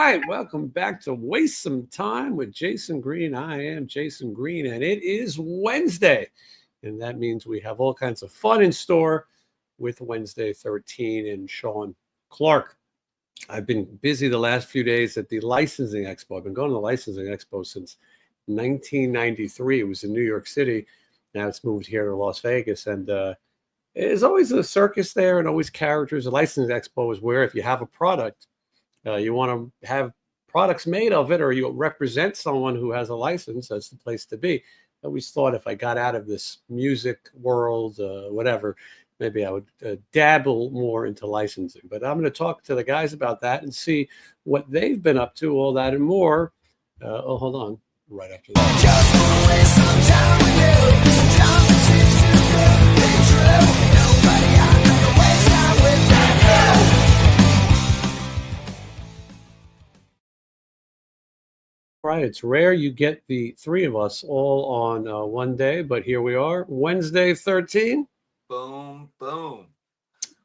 right, welcome back to Waste Some Time with Jason Green. I am Jason Green, and it is Wednesday, and that means we have all kinds of fun in store with Wednesday 13 and Sean Clark. I've been busy the last few days at the licensing expo. I've been going to the licensing expo since 1993. It was in New York City. Now it's moved here to Las Vegas, and there's always a circus there and always characters. The licensing expo is where if you have a product, you want to have products made of it, or you represent someone who has a license, that's the place to be. I always thought if I got out of this music world, whatever, maybe I would dabble more into licensing. But I'm going to talk to the guys about that and see what they've been up to, all that and more. Hold on. Right after that. Just wanna waste some time with you. Sometimes it seems too good to be true. Nobody I'm gonna waste time with that. Right, it's rare you get the three of us all on one day, but here we are, Wednesday 13. Boom, boom.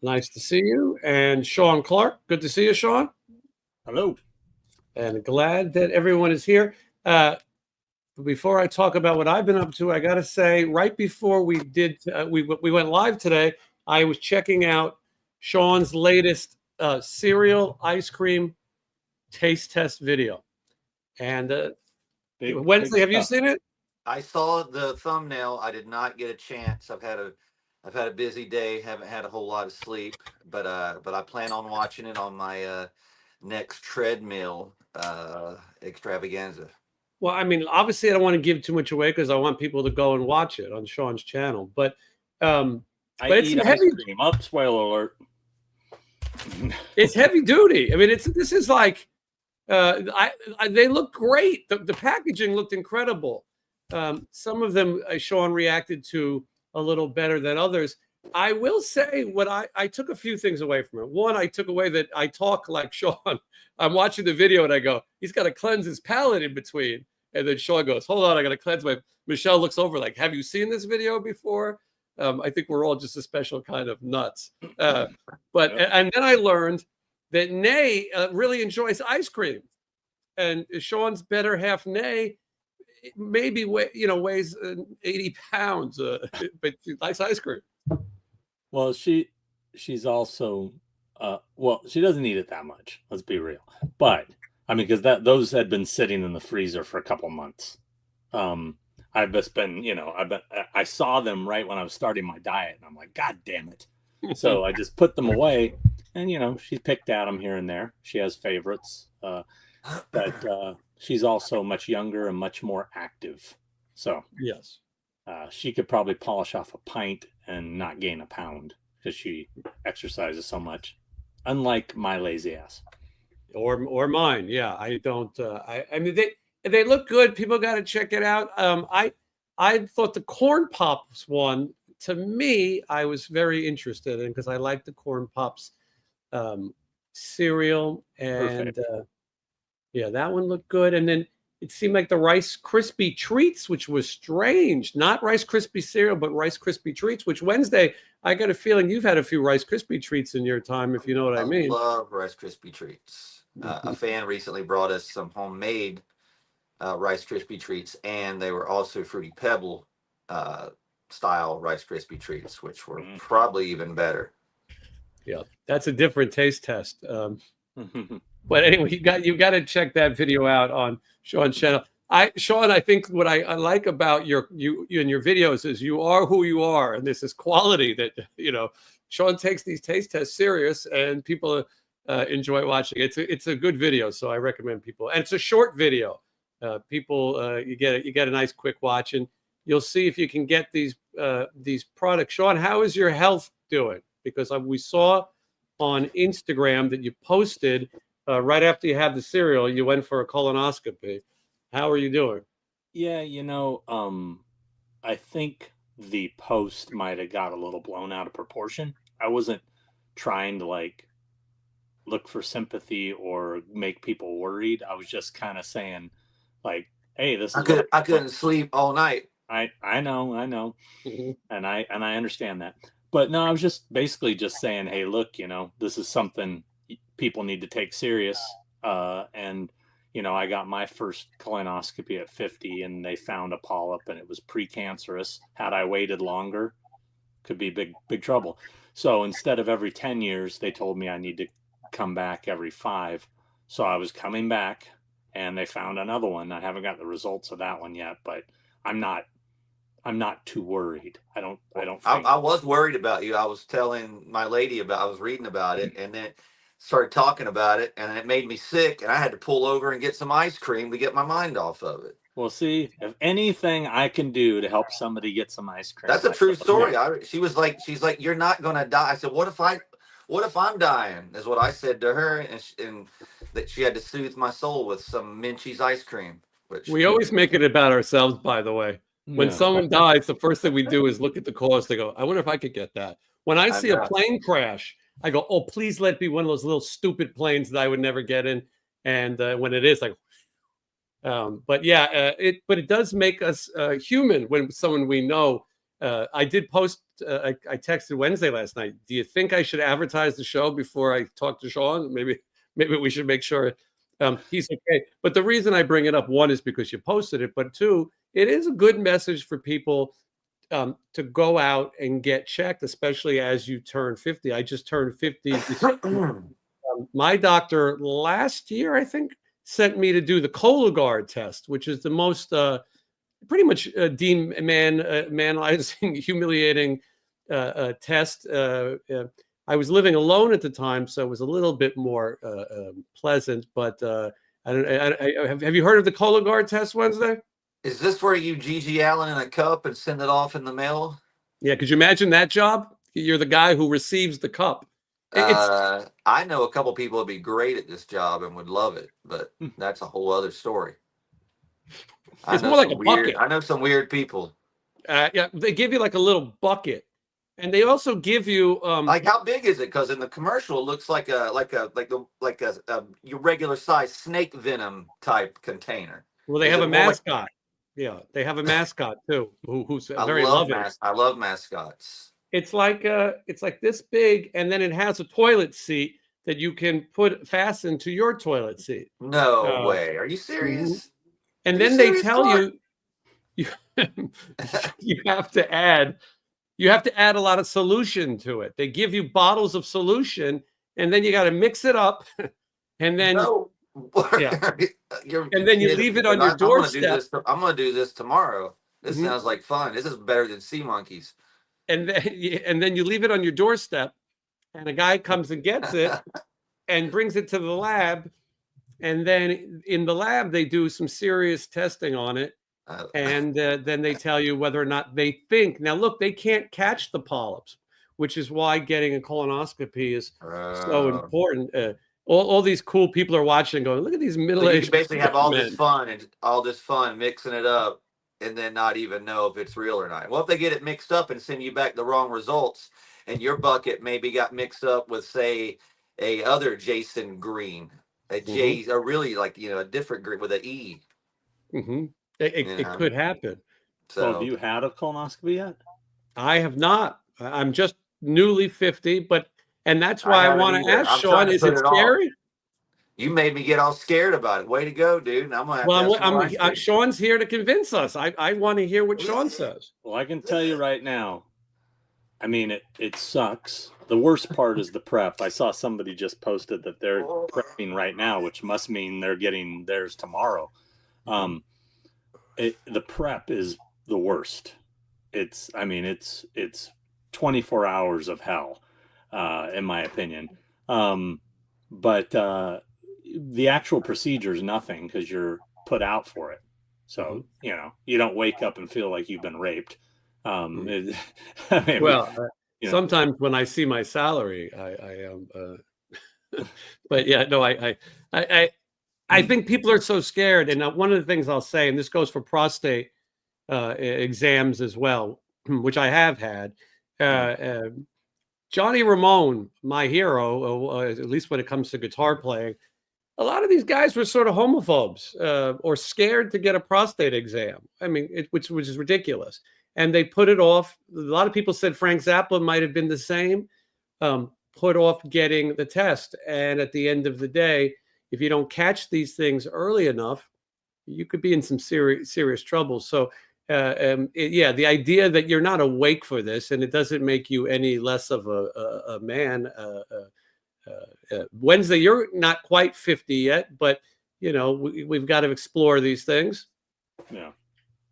Nice to see you. And Sean Clark, good to see you, Sean. Hello. And glad that everyone is here. Before I talk about what I've been up to, I got to say, right before we did, we went live today, I was checking out Sean's latest cereal ice cream taste test video. And Wednesday, have you seen it? I saw the thumbnail. I did not get a chance. I've had a busy day. Haven't had a whole lot of sleep, but I plan on watching it on my next treadmill extravaganza. Well, I mean, obviously, I don't want to give too much away because I want people to go and watch it on Sean's channel. But it's heavy. Up, spoiler alert. It's heavy duty. I mean, this is like. They look great. The packaging looked incredible. Some of them Sean reacted to a little better than others. I will say what I took a few things away from it. One, I took away that I talk like Sean. I'm watching the video and I go, he's got to cleanse his palate in between. And then Sean goes, hold on, I got to cleanse my. Michelle looks over like, have you seen this video before? I think we're all just a special kind of nuts. And then I learned that Nay really enjoys ice cream, and Sean's better half, Nay, maybe weighs 80 pounds, but she likes ice cream. Well, she's also she doesn't eat it that much. Let's be real, but I mean, because those had been sitting in the freezer for a couple months. I've just been, I saw them right when I was starting my diet, and I'm like, God damn it! So I just put them away. And, she's picked at them here and there. She has favorites. But she's also much younger and much more active. So, yes, she could probably polish off a pint and not gain a pound because she exercises so much. Unlike my lazy ass. Or mine. Yeah, I don't. I mean, they look good. People got to check it out. I thought the Corn Pops one, to me, I was very interested in because I like the Corn Pops cereal, and that one looked good. And then it seemed like the Rice Krispie treats, which was strange, not Rice Krispie cereal, but Rice Krispie treats, which Wednesday, I got a feeling you've had a few Rice Krispie treats in your time, if you know what I mean. I love Rice Krispie treats. A fan recently brought us some homemade Rice Krispie treats, and they were also Fruity Pebble style Rice Krispie treats, which were probably even better. Yeah, that's a different taste test. But anyway, you got to check that video out on Sean's channel. Sean, I think what I like about you and your videos is you are who you are, and this is quality that Sean takes these taste tests serious, and people enjoy watching. It's a good video, so I recommend people. And it's a short video. You get a nice quick watch, and you'll see if you can get these products. Sean, how is your health doing? Because we saw on Instagram that you posted right after you had the cereal, you went for a colonoscopy. How are you doing? Yeah, I think the post might have got a little blown out of proportion. I wasn't trying to look for sympathy or make people worried. I was just kind of saying hey, this is I couldn't sleep all night. I know. And I understand that. But no, I was just basically just saying, hey, look, this is something people need to take serious. And I got my first colonoscopy at 50, and they found a polyp, and it was precancerous. Had I waited longer, could be big trouble. So instead of every 10 years, they told me I need to come back every 5. So I was coming back, and they found another one. I haven't got the results of that one yet, but I'm not too worried. I don't think. I was worried about you. I was telling my lady I was reading about it, and then started talking about it, and it made me sick, and I had to pull over and get some ice cream to get my mind off of it. Well, see, if anything I can do to help somebody get some ice cream. That's a true story. She's like, you're not going to die. I said, what if I'm dying? Is what I said to her, and that she had to soothe my soul with some Minchie's ice cream. Which We always make it about ourselves, by the way. When someone dies, the first thing we do is look at the cost. They go, I wonder if I could get that. When I see a plane crash, I go, oh, please let it be one of those little stupid planes that I would never get in. And when it is, like, but yeah, it does make us human when someone we know. I did post. I texted Wednesday last night. Do you think I should advertise the show before I talk to Sean? Maybe we should make sure he's okay. But the reason I bring it up, one, is because you posted it, but two, it is a good message for people to go out and get checked, especially as you turn 50. I just turned 50. My doctor last year, I think, sent me to do the Cologuard test, which is the most pretty much dehumanizing, humiliating test. I was living alone at the time, so it was a little bit more pleasant. But have you heard of the Cologuard test, Wednesday? Is this where you Gigi Allen in a cup and send it off in the mail? Yeah, could you imagine that job? You're the guy who receives the cup. I know a couple people would be great at this job and would love it, but that's a whole other story. It's more like a bucket. I know some weird people. Yeah, they give you like a little bucket, and they also give you like, how big is it? Because in the commercial, it looks like a your regular size snake venom type container. Well, they have a mascot. Yeah, they have a mascot too, who's very loving. I love mascots. It's like this big, and then it has a toilet seat that you can fasten to your toilet seat. No way. Are you serious? And then they tell you you have to add a lot of solution to it. They give you bottles of solution, and then you got to mix it up, and then and then you leave it on your doorstep. I'm going to do this tomorrow. This sounds like fun. This is better than sea monkeys. And then you leave it on your doorstep, and a guy comes and gets it and brings it to the lab. And then in the lab, they do some serious testing on it. And then they tell you whether or not they think. Now, look, they can't catch the polyps, which is why getting a colonoscopy is so important. All these cool people are watching going, look at these middle-aged. So you basically have all this fun mixing it up and then not even know if it's real or not. Well, if they get it mixed up and send you back the wrong results, and your bucket maybe got mixed up with, say, a other Jason Green, a J, or really like, a different Green with an E. It could happen. So have you had a colonoscopy yet? I have not. I'm just newly 50, and that's why I want to ask Sean, is it scary? You made me get all scared about it. Way to go, dude. And I'm gonna have Sean's here to convince us. I want to hear what Sean says. Well, I can tell you right now, I mean, it sucks. The worst part is the prep. I saw somebody just posted that they're prepping right now, which must mean they're getting theirs tomorrow. The prep is the worst. It's 24 hours of hell, in my opinion. But the actual procedure is nothing because you're put out for it. So, you don't wake up and feel like you've been raped. Sometimes when I see my salary, I am. But yeah, no, I think people are so scared. And one of the things I'll say, and this goes for prostate exams as well, which I have had. Johnny Ramone, my hero, at least when it comes to guitar playing, a lot of these guys were sort of homophobes or scared to get a prostate exam. I mean, which is ridiculous. And they put it off. A lot of people said Frank Zappa might have been the same, put off getting the test. And at the end of the day, if you don't catch these things early enough, you could be in some serious trouble. So yeah, the idea that you're not awake for this, and it doesn't make you any less of a man. Wednesday, you're not quite 50 yet, but we've got to explore these things.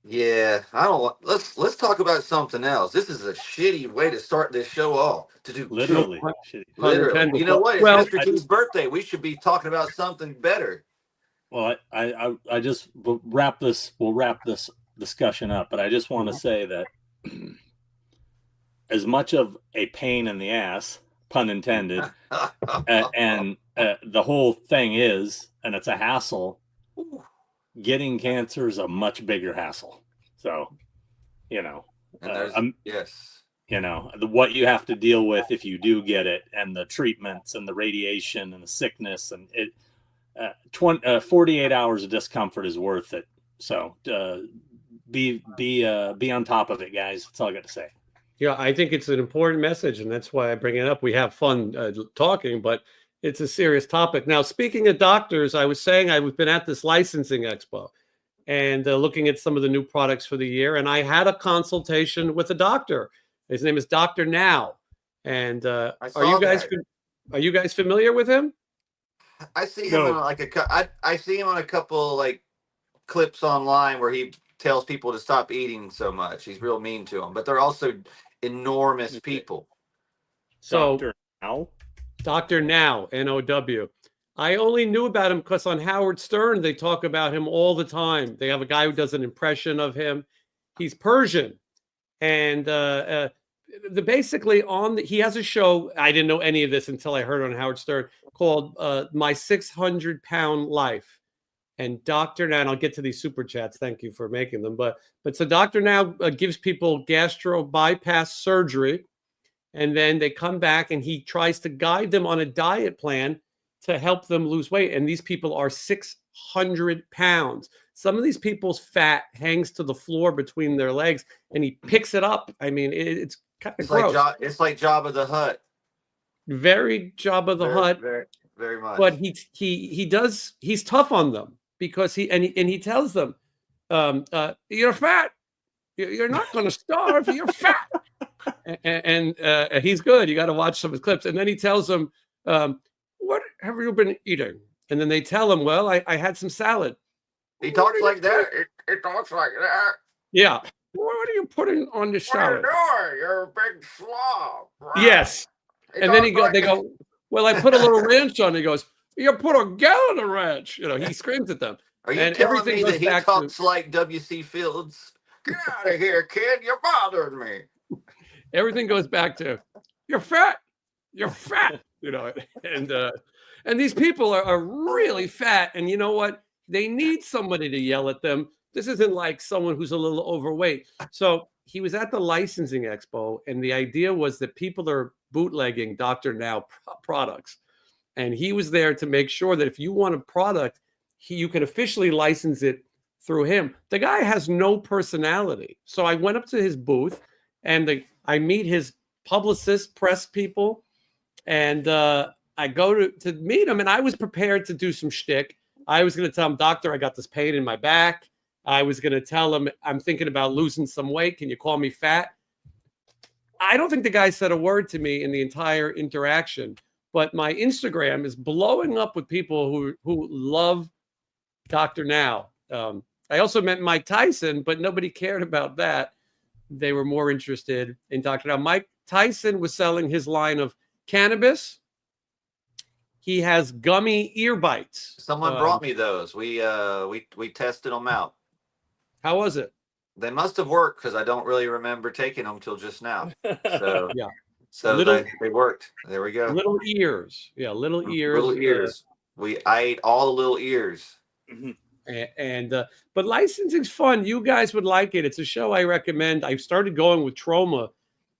Yeah, I don't. Let's talk about something else. This is a shitty way to start this show off. To do literally, literally. You know what? It's Well, Mr. T's birthday. We should be talking about something better. Well, I just we'll wrap this discussion up, but I just want to say that as much of a pain in the ass, pun intended, and the whole thing is, and it's a hassle. Getting cancer is a much bigger hassle. So, yes, what you have to deal with if you do get it, and the treatments and the radiation and the sickness, and 48 hours of discomfort is worth it. So be on top of it, guys. That's all I got to say. Yeah, I think it's an important message, and that's why I bring it up. We have fun talking, but it's a serious topic. Now, speaking of doctors, I was saying I've been at this licensing expo and looking at some of the new products for the year, and I had a consultation with a doctor. His name is Dr. Now, and are you guys familiar with him? I see him on I see him on a couple like clips online where he tells people to stop eating so much. He's real mean to them, but they're also enormous people. So Dr. Now? Dr. Now, N-O-W. I only knew about him because on Howard Stern, they talk about him all the time. They have a guy who does an impression of him. He's Persian. And he has a show. I didn't know any of this until I heard on Howard Stern called My 600-Pound Life. And Dr. Now, and I'll get to these super chats. Thank you for making them. But so Dr. Now gives people gastro bypass surgery. And then they come back and he tries to guide them on a diet plan to help them lose weight. And these people are 600 pounds. Some of these people's fat hangs to the floor between their legs and he picks it up. I mean, it's kind of gross. It's like Jabba the Hutt. Very Jabba the Hutt. Very, very much. But he's tough on them because he tells them, you're fat. You're not going to starve. You're fat. And he's good. You got to watch some of his clips. And then he tells them, what have you been eating? And then they tell him, well, I had some salad. He talks like that. It talks like that. Yeah. What are you putting on your salad? What are you doing? You're a big slob. Right? Yes. And then they go, well, I put a little ranch on. He goes, you put a gallon of ranch. He screams at them. Are you telling me that he talks like W.C. Fields? Get out of here, kid. You're bothering me. Everything goes back to, you're fat. You're fat. And these people are really fat. And you know what? They need somebody to yell at them. This isn't like someone who's a little overweight. So he was at the licensing expo, and the idea was that people are bootlegging Dr. Now products. And he was there to make sure that if you want a product, you can officially license it through him. The guy has no personality. So I went up to his booth, and I meet his publicist, press people, and I go to meet him, and I was prepared to do some shtick. I was going to tell him, doctor, I got this pain in my back. I was going to tell him, I'm thinking about losing some weight. Can you call me fat? I don't think the guy said a word to me in the entire interaction, but my Instagram is blowing up with people who love Dr. Now. I also met Mike Tyson, but nobody cared about that. They were more interested in Dr. Now. Mike Tyson was selling his line of cannabis. He has gummy ear bites. Someone brought me those. We tested them out. How was it? They must have worked because I don't really remember taking them till just now. So yeah. So they worked. There we go. Little ears. Yeah, little ears. Little ears. I ate all the little ears. Mm-hmm. But licensing's fun. You guys would like it. It's a show I recommend. I started going with Trauma.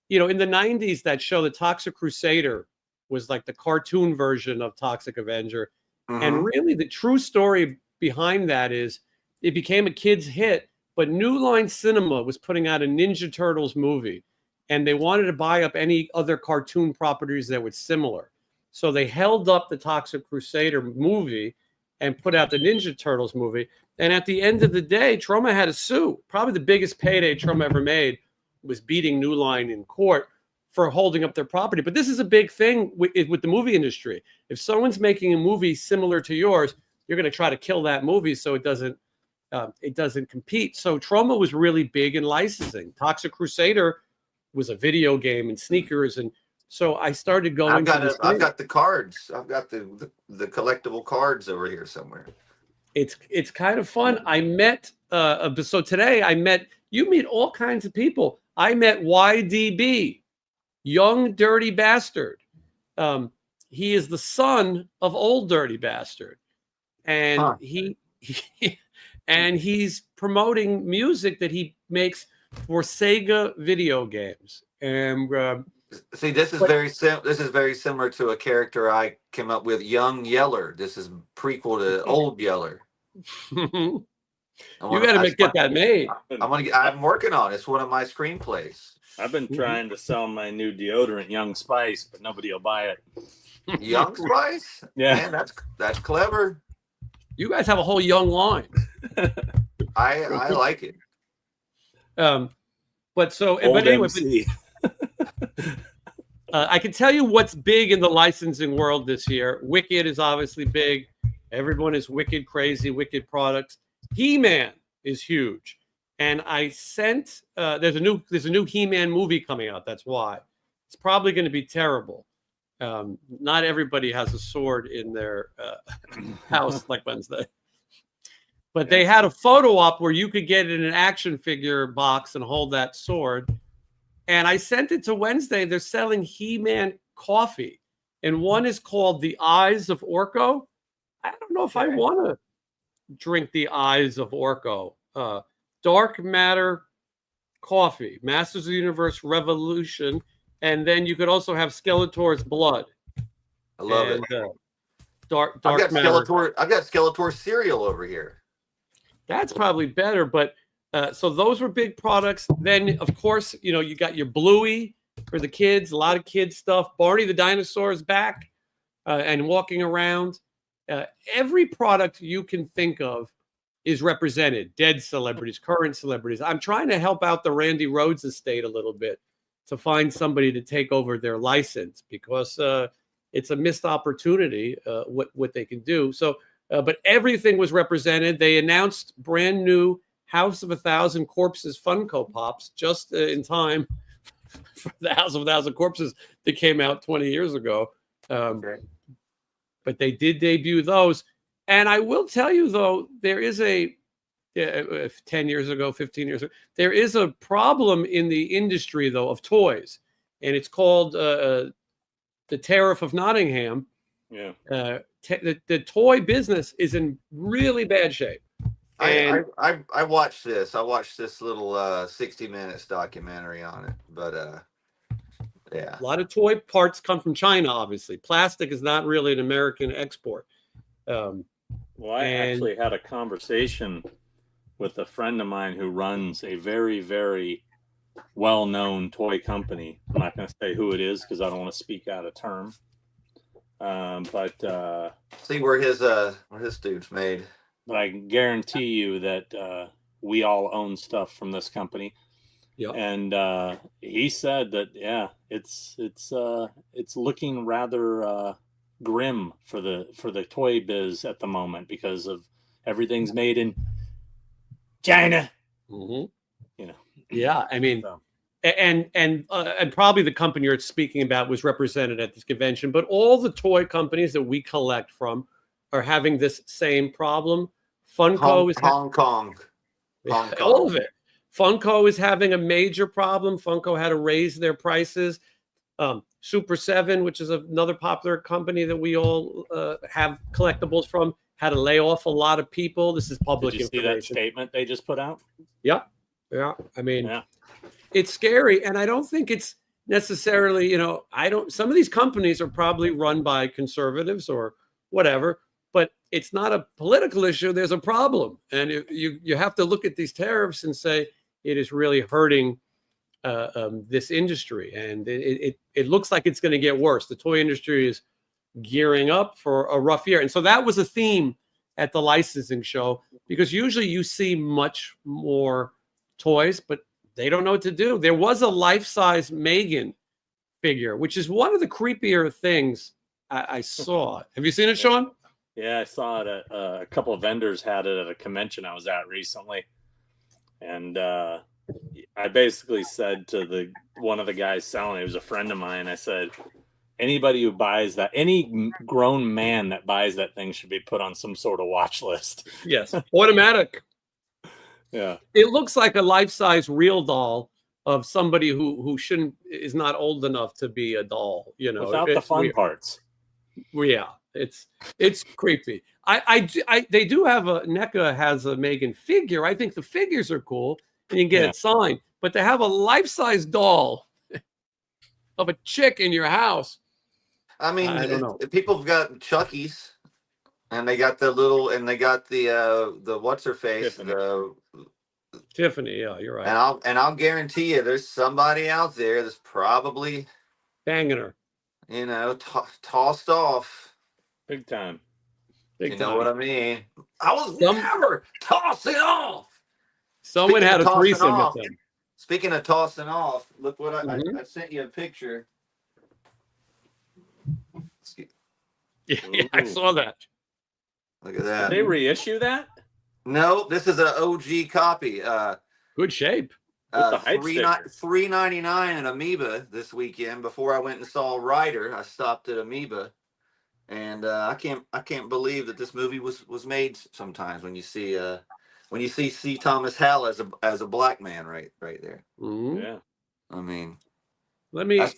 In the 90s, that show, The Toxic Crusader, was like the cartoon version of Toxic Avenger. Mm-hmm. And really the true story behind that is it became a kid's hit, but New Line Cinema was putting out a Ninja Turtles movie, and they wanted to buy up any other cartoon properties that were similar. So they held up the Toxic Crusader movie, and put out the Ninja Turtles movie. And at the end of the day, Troma had to sue. Probably the biggest payday Troma ever made was beating New Line in court for holding up their property. But this is a big thing with the movie industry. If someone's making a movie similar to yours, you're going to try to kill that movie so it doesn't compete. So Troma was really big in licensing. Toxic Crusader was a video game and sneakers, and so I started going. I've got the cards. I've got the collectible cards over here somewhere. It's kind of fun. I met so today you meet all kinds of people. I met YDB, Young Dirty Bastard. He is the son of Old Dirty Bastard, and he's promoting music that he makes for Sega video games. And see, this is very similar to a character I came up with, Young Yeller. This is prequel to Old Yeller. You got to get that made. I'm working on it. It's one of my screenplays. I've been trying to sell my new deodorant, Young Spice, but nobody will buy it. Young Spice? Yeah, man, that's clever. You guys have a whole young line. I like it. But anyway, I can tell you what's big in the licensing world this year. Wicked is obviously big. Everyone is Wicked crazy. Wicked products. He-Man is huge, and I sent. There's a new He-Man movie coming out. That's why it's probably going to be terrible. Not everybody has a sword in their house like Wednesday. But they had a photo op where you could get it in an action figure box and hold that sword. And I sent it to Wednesday. They're selling He-Man coffee. And one is called the Eyes of Orko. I don't know if I want to drink the Eyes of Orko. Dark Matter coffee, Masters of the Universe Revolution. And then you could also have Skeletor's blood. I love it. Dark Matter. Skeletor. I've got Skeletor cereal over here. That's probably better, but so those were big products. Then, of course, you got your Bluey for the kids, a lot of kids stuff. Barney the dinosaur is back and walking around. Every product you can think of is represented. Dead celebrities, current celebrities. I'm trying to help out the Randy Rhoads estate a little bit to find somebody to take over their license because it's a missed opportunity what they can do. So. But everything was represented. They announced brand new House of a Thousand Corpses Funko Pops just in time for the House of a Thousand Corpses that came out 20 years ago. But they did debut those. And I will tell you, though, there is 10 years ago, 15 years ago, there is a problem in the industry, though, of toys. And it's called the Tariff of Nottingham. Yeah. The toy business is in really bad shape. I watched this. I watched this little 60 Minutes documentary on it. But yeah, a lot of toy parts come from China. Obviously, plastic is not really an American export. Well, I actually had a conversation with a friend of mine who runs a very, very well-known toy company. I'm not going to say who it is because I don't want to speak out of term. But see where his dude's made. But I guarantee you that we all own stuff from this company. Yeah. And he said that it's looking rather grim for the toy biz at the moment because of everything's made in China. Mm-hmm. Yeah, I mean. So. And probably the company you're speaking about was represented at this convention, but all the toy companies that we collect from are having this same problem. Funko is Hong Kong. All of it. Funko is having a major problem. Funko had to raise their prices. Super 7, which is another popular company that we all have collectibles from, had to lay off a lot of people. This is public information. Did you see that statement they just put out? Yeah. I mean. Yeah. It's scary, and I don't think it's necessarily, some of these companies are probably run by conservatives or whatever, but it's not a political issue. There's a problem, and you have to look at these tariffs and say it is really hurting this industry, and it looks like it's going to get worse. The toy industry is gearing up for a rough year, and so that was a theme at the licensing show, because usually you see much more toys, but they don't know what to do. There was a life-size Megan figure, which is one of the creepier things I saw. Have you seen it, Sean? Yeah, I saw it at a couple of vendors had it at a convention I was at recently. And I basically said to one of the guys selling it, was a friend of mine, I said, anybody who buys that, any grown man that buys that thing should be put on some sort of watch list. Yes, automatic. Yeah. It looks like a life-size real doll of somebody who is not old enough to be a doll, you know. Without the fun parts. Yeah, it's creepy. They do have NECA has a Megan figure. I think the figures are cool and you can get it signed, but to have a life-size doll of a chick in your house, I mean, I don't know. People have got Chucky's, and they got the what's her face, Tiffany. Yeah, you're right. And I'll guarantee you, there's somebody out there that's probably banging her, you know, tossed off big time. You know what I mean? I was never tossing off. Someone had a threesome with them. Speaking of tossing off, look what I sent you a picture. Yeah, I saw that. Look at that. Did they reissue that? No, this is an OG copy. Good shape. $3.99 at Amoeba this weekend. Before I went and saw Ryder, I stopped at Amoeba, and I can't believe that this movie was made. Sometimes when you see C. Thomas Howell as a black man right there. Mm-hmm. Yeah, I mean, that's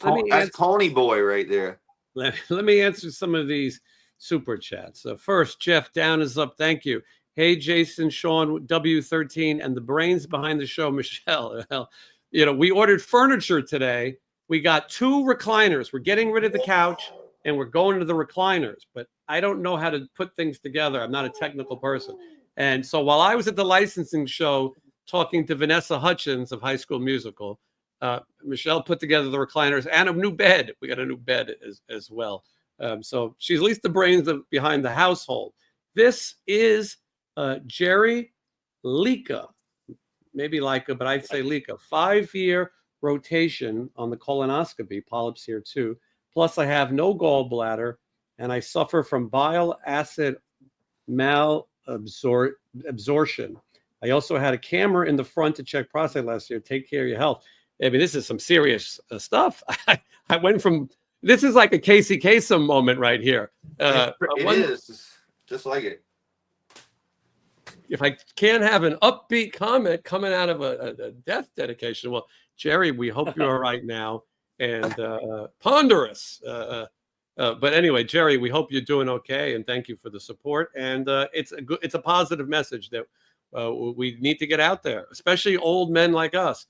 Pony Boy right there. Let me answer some of these super chats. First, Jeff Down is up. Thank you. Hey, Jason, Sean, W13, and the brains behind the show, Michelle. You know, we ordered furniture today. We got 2 recliners. We're getting rid of the couch, and we're going to the recliners. But I don't know how to put things together. I'm not a technical person. And so while I was at the licensing show talking to Vanessa Hudgens of High School Musical, Michelle put together the recliners and a new bed. We got a new bed as well. So she's at least the brains behind the household. This is Jerry Lika, maybe Lika, but I'd say Lika. 5-year rotation on the colonoscopy, polyps here too. Plus I have no gallbladder and I suffer from bile acid malabsorption. I also had a camera in the front to check prostate last year. Take care of your health. I mean, this is some serious stuff. I went from, this is like a Casey Kasem moment right here. It is just like it. If I can't have an upbeat comment coming out of a death dedication, well, Jerry, we hope you're all right now. And ponderous. But anyway, Jerry, we hope you're doing okay, and thank you for the support. And it's a positive message that we need to get out there, especially old men like us.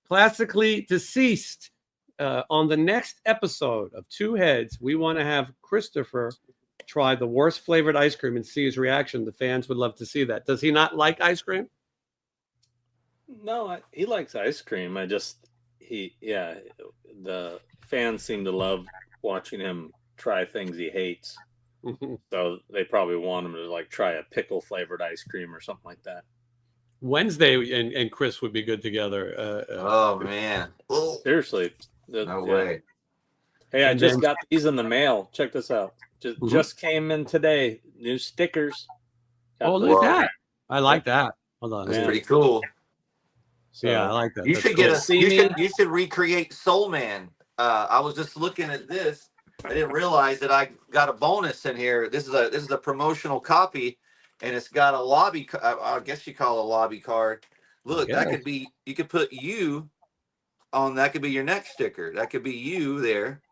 Classically deceased. On the next episode of Two Heads, we want to have Christopher try the worst flavored ice cream and see his reaction. The fans would love to see that. Does he not like ice cream? No, he likes ice cream. The fans seem to love watching him try things he hates. So they probably want him to like try a pickle flavored ice cream or something like that. Wednesday and Chris would be good together. Oh man, seriously, no way. Hey, I just got these in the mail. Check this out. Just came in today. New stickers. Look at that! I like that. Hold on, that's pretty cool. So, yeah, I like that. You should you should recreate Soul Man. I was just looking at this. I didn't realize that I got a bonus in here. This is a promotional copy, and it's got a lobby. I guess you call it a lobby card. Look, that could be. You could put you on. That could be your next sticker. That could be you there,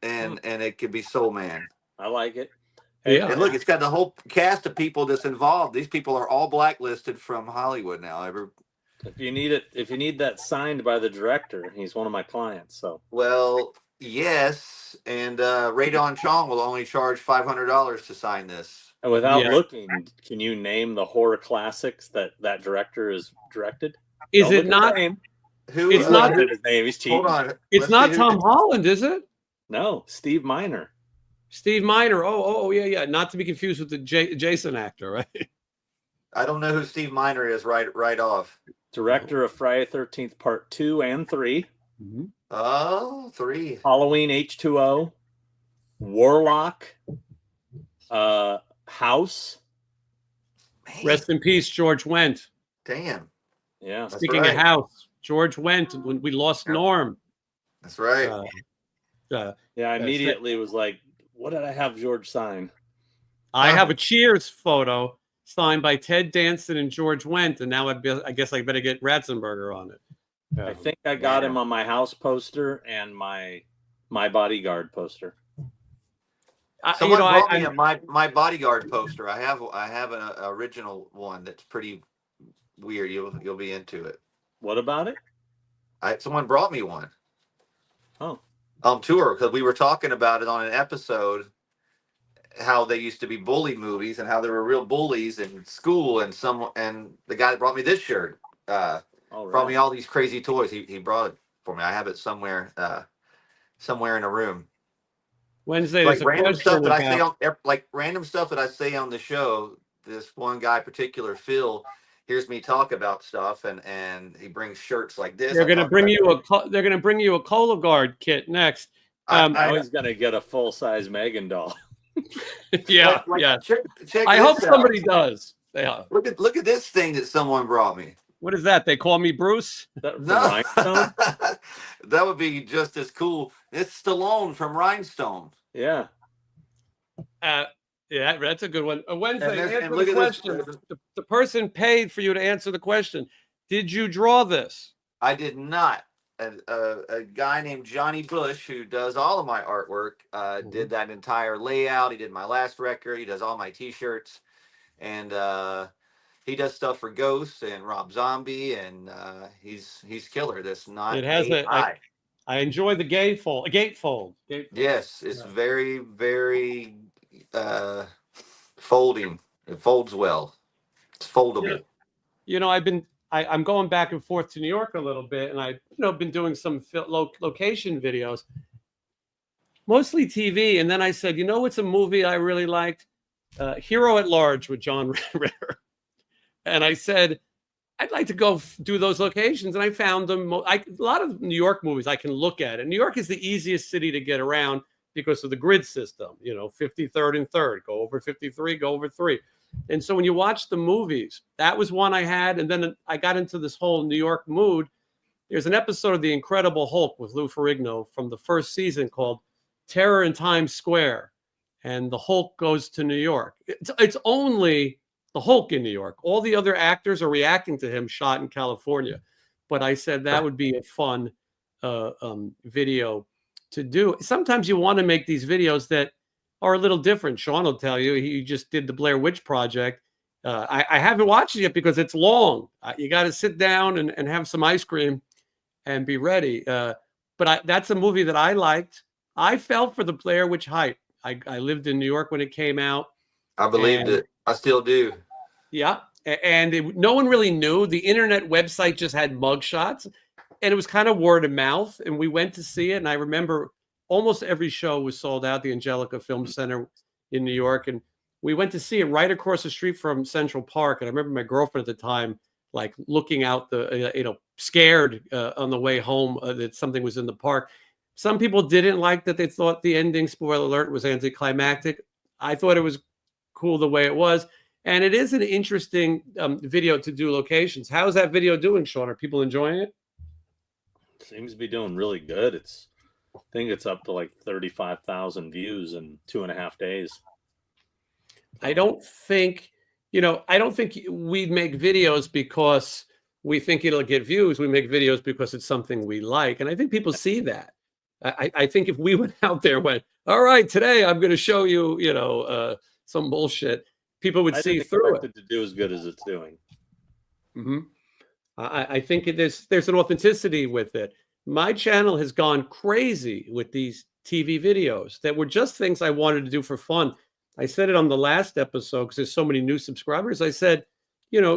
and it could be Soul Man. I like it. Yeah. And look, it's got the whole cast of people that's involved. These people are all blacklisted from Hollywood now. If you need that signed by the director, he's one of my clients. So well, yes, and Radon Chong will only charge $500 to sign this. And without looking, can you name the horror classics that director is directed? Is it not? Who? It's not his name. He's cheating. Hold on. It's not Tom Holland, is it? No, Steve Miner. Steve Miner. Yeah. Not to be confused with the Jason actor, right? I don't know who Steve Miner is right off. Director of Friday 13th Part 2 and 3. Mm-hmm. Oh, 3. Halloween H2O. Warlock. House. Man, Rest in peace, George Wendt. damn. Yeah. That's Speaking right. of House, George Wendt, when we lost Norm. That's right. I immediately was like, what did I have George sign? I have a Cheers photo signed by Ted Danson and George Wendt, and now I guess I better get Ratzenberger on it. I think I got him on my house poster and my bodyguard poster. Someone brought me my bodyguard poster. I have an original one that's pretty weird. You'll be into it. What about it? Someone brought me one. Oh. On tour, because we were talking about it on an episode, how they used to be bully movies and how there were real bullies in school, and the guy that brought me this shirt brought me all these crazy toys. He brought it for me. I have it somewhere in a room. Wednesday, Like random stuff that I say on the show. This one guy, particular Phil, hears me talk about stuff, and he brings shirts like this. They're going to bring you a Cologuard kit next. Now he's going to get a full size Megan doll. Yeah. Check I hope this somebody out. does. Yeah. Look at this thing that someone brought me. What is that? They call me Bruce? No, that would be just as cool. It's Stallone from Rhinestone. Yeah. Yeah, that's a good one. Wednesday, answer look the at question. The person paid for you to answer the question. Did you draw this? I did not. A guy named Johnny Bush, who does all of my artwork, did that entire layout. He did my last record. He does all my T-shirts, and he does stuff for Ghosts and Rob Zombie, and he's killer. That's not. It has I enjoy the gatefold. Yes, it's very, very folding. It folds well. It's foldable. I'm going back and forth to New York a little bit, and I've been doing some location videos, mostly TV. And then I said, what's a movie I really liked? Hero at Large with John Ritter. And I said, I'd like to go do those locations. And I found them. A lot of New York movies I can look at. And New York is the easiest city to get around because of the grid system, 53rd and 3rd, go over 53, go over 3. And so when you watch the movies, that was one I had. And then I got into this whole New York mood. There's an episode of The Incredible Hulk with Lou Ferrigno from the first season called Terror in Times Square. And the Hulk goes to New York. It's only the Hulk in New York. All the other actors are reacting to him shot in California. But I said that would be a fun video to do. Sometimes you want to make these videos that are a little different. Sean will tell you, he just did the Blair Witch Project. I haven't watched it yet because it's long. You got to sit down and have some ice cream and be ready. But that's a movie that I liked. I fell for the Blair Witch hype. I lived in New York when it came out. I believed it. I still do. Yeah. And no one really knew. The internet website just had mugshots. And it was kind of word of mouth. And we went to see it. And I remember almost every show was sold out, the Angelica Film Center in New York. And we went to see it right across the street from Central Park. And I remember my girlfriend at the time, like looking out scared on the way home that something was in the park. Some people didn't like that. They thought the ending, spoiler alert, was anticlimactic. I thought it was cool the way it was. And it is an interesting video to do locations. How's that video doing, Sean? Are people enjoying it? Seems to be doing really good. I think it's up to like 35,000 views in 2.5 days. I don't think we make videos because we think it'll get views. We make videos because it's something we like. And I think people see that. I think if we went out there and went, all right, today I'm going to show you, some bullshit, people would see through it. To do as good as it's doing. Mm-hmm. I think there's an authenticity with it. My channel has gone crazy with these TV videos that were just things I wanted to do for fun. I said it on the last episode because there's so many new subscribers. I said,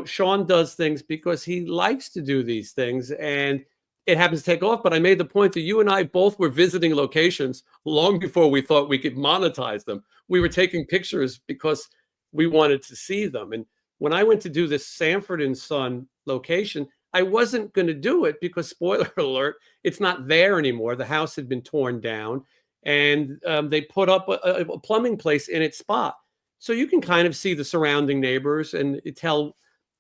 Sean does things because he likes to do these things. And it happens to take off. But I made the point that you and I both were visiting locations long before we thought we could monetize them. We were taking pictures because we wanted to see them. And when I went to do this Sanford and Son location, I wasn't going to do it because, spoiler alert, it's not there anymore. The house had been torn down, and they put up a plumbing place in its spot. So you can kind of see the surrounding neighbors and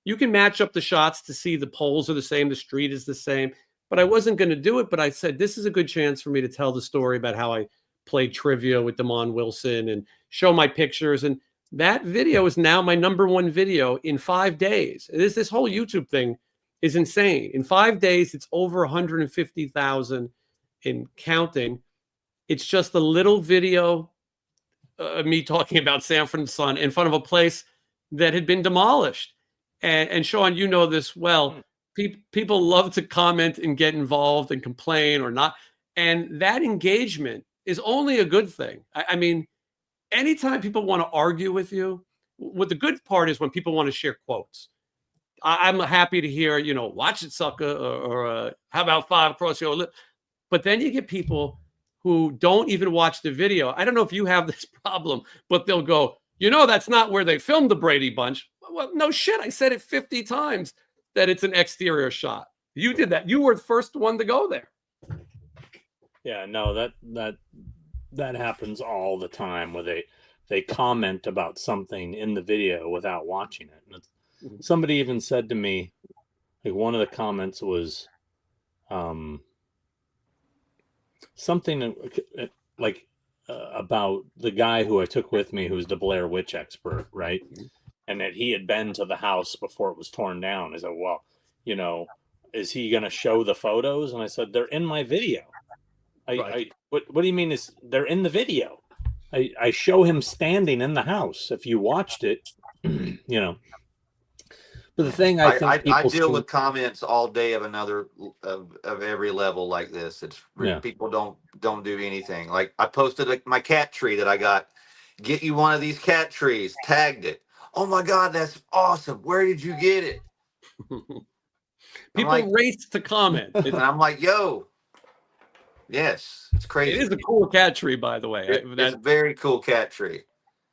you can match up the shots to see the poles are the same, the street is the same. But I wasn't going to do it. But I said, this is a good chance for me to tell the story about how I played trivia with Damon Wilson and show my pictures. And that video is now my #1 video in 5 days. This whole YouTube thing is insane. In 5 days, it's over 150,000 in counting. It's just a little video of me talking about Sanford and Son in front of a place that had been demolished. And Sean, you know this well. People love to comment and get involved and complain or not. And that engagement is only a good thing. I mean, anytime people want to argue with you, what the good part is when people want to share quotes. I'm happy to hear, watch it, sucker, or how about 5 across your lip. But then you get people who don't even watch the video. I don't know if you have this problem, but they'll go, that's not where they filmed the Brady Bunch. Well, no shit. I said it 50 times that it's an exterior shot. You did that. You were the first one to go there. Yeah, no, that happens all the time where they comment about something in the video without watching it. And somebody even said to me, like, one of the comments was something like about the guy who I took with me, who's the Blair Witch expert, right? And that he had been to the house before it was torn down. I said, well, is he going to show the photos? And I said, they're in my video. What do you mean they're in the video? I show him standing in the house. If you watched it, But the thing I deal with comments all day of every level like this. It's people don't do anything. Like I posted my cat tree that I got. Get you one of these cat trees. Tagged it. Oh my God, that's awesome. Where did you get it? People race to comment. And I'm like, yo, yes, it's crazy. It is a cool cat tree, by the way. It's a very cool cat tree.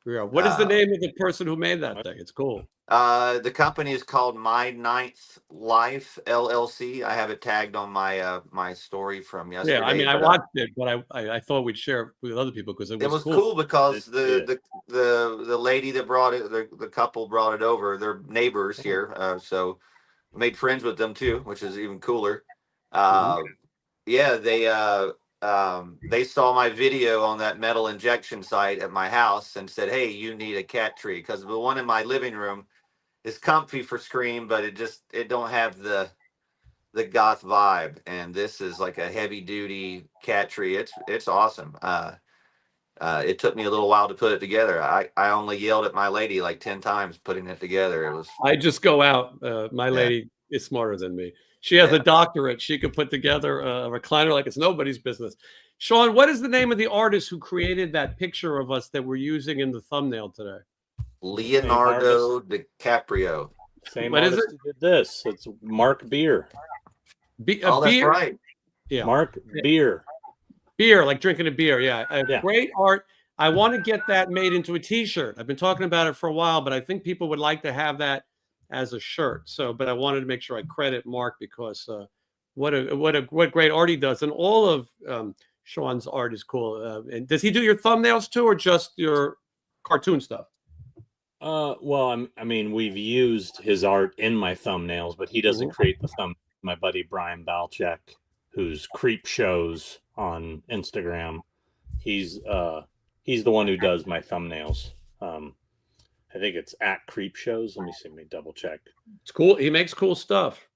Yeah. What is the name of the person who made that thing? It's cool. The company is called My Ninth Life LLC. I have it tagged on my my story from yesterday. Yeah, I mean, I watched it, but I thought we'd share it with other people because it was cool because the lady that brought it, the couple brought it over. They're neighbors here, so made friends with them too, which is even cooler. Yeah, they saw my video on that metal injection site at my house and said, "Hey, you need a cat tree," because the one in my living room is comfy for Scream, but it don't have the goth vibe, and this is like a heavy duty cat tree. It's awesome. It took me a little while to put it together. I only yelled at my lady like 10 times putting it together. It was. I just go out. My lady is smarter than me. She has a doctorate. She could put together a recliner like it's nobody's business. Sean, what is the name of the artist who created that picture of us that we're using in the thumbnail today? Leonardo DiCaprio. Same artist who did this. It's Mark Beer. That's right. Yeah, Mark Beer. Beer, like drinking a beer. Yeah, great art. I want to get that made into a T-shirt. I've been talking about it for a while, but I think people would like to have that as a shirt. So, but I wanted to make sure I credit Mark because what great art he does, and all of Sean's art is cool. And does he do your thumbnails too, or just your cartoon stuff? Well, I mean, we've used his art in my thumbnails, but he doesn't create the thumb. My buddy Brian Balchek, who's Creep Shows on Instagram, he's the one who does my thumbnails. I think it's at Creep Shows. Let me double check. It's cool. He makes cool stuff.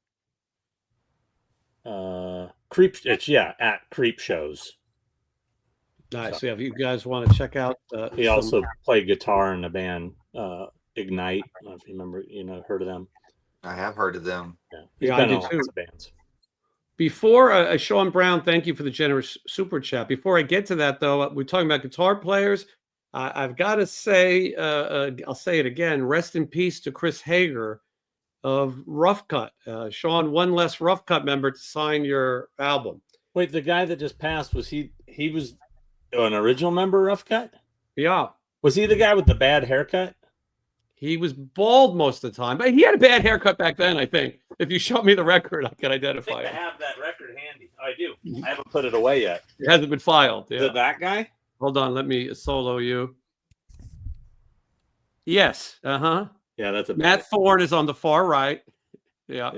At Creep Shows. Nice. So, if you guys want to check out, he also played guitar in the band Ignite. I don't know if you remember, heard of them. I have heard of them. Yeah, I do too. Bands. Before Sean Brown, thank you for the generous super chat. Before I get to that, though, we're talking about guitar players. I've got to say, I'll say it again. Rest in peace to Chris Hager. of Rough Cut. Sean, one less Rough Cut member to sign your album. Wait, the guy that just passed, was he was an original member of Rough Cut? Yeah. Was he the guy with the bad haircut? He was bald most of the time, but he had a bad haircut back then, I think. If you show me the record, I can identify it. I have that record handy. I do. I haven't put it away yet. It hasn't been filed. Yeah. Is it that guy? Hold on, let me solo you. Yes. Uh-huh. Yeah, that's a Matt Thorne is on the far right. Yeah.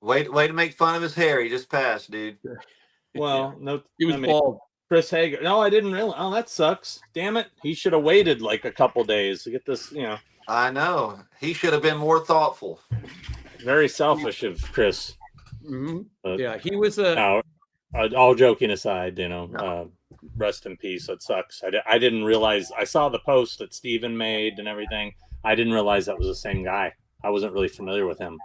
Way to make fun of his hair. He just passed, dude. Well, no, He was bald. Chris Hager. No, I didn't realize. Oh, that sucks. Damn it. He should have waited like a couple days to get this, I know. He should have been more thoughtful. Very selfish of Chris. Mm-hmm. Yeah, he was a. No, all joking aside, rest in peace. That sucks. I didn't realize. I saw the post that Steven made and everything. I didn't realize that was the same guy. I wasn't really familiar with him.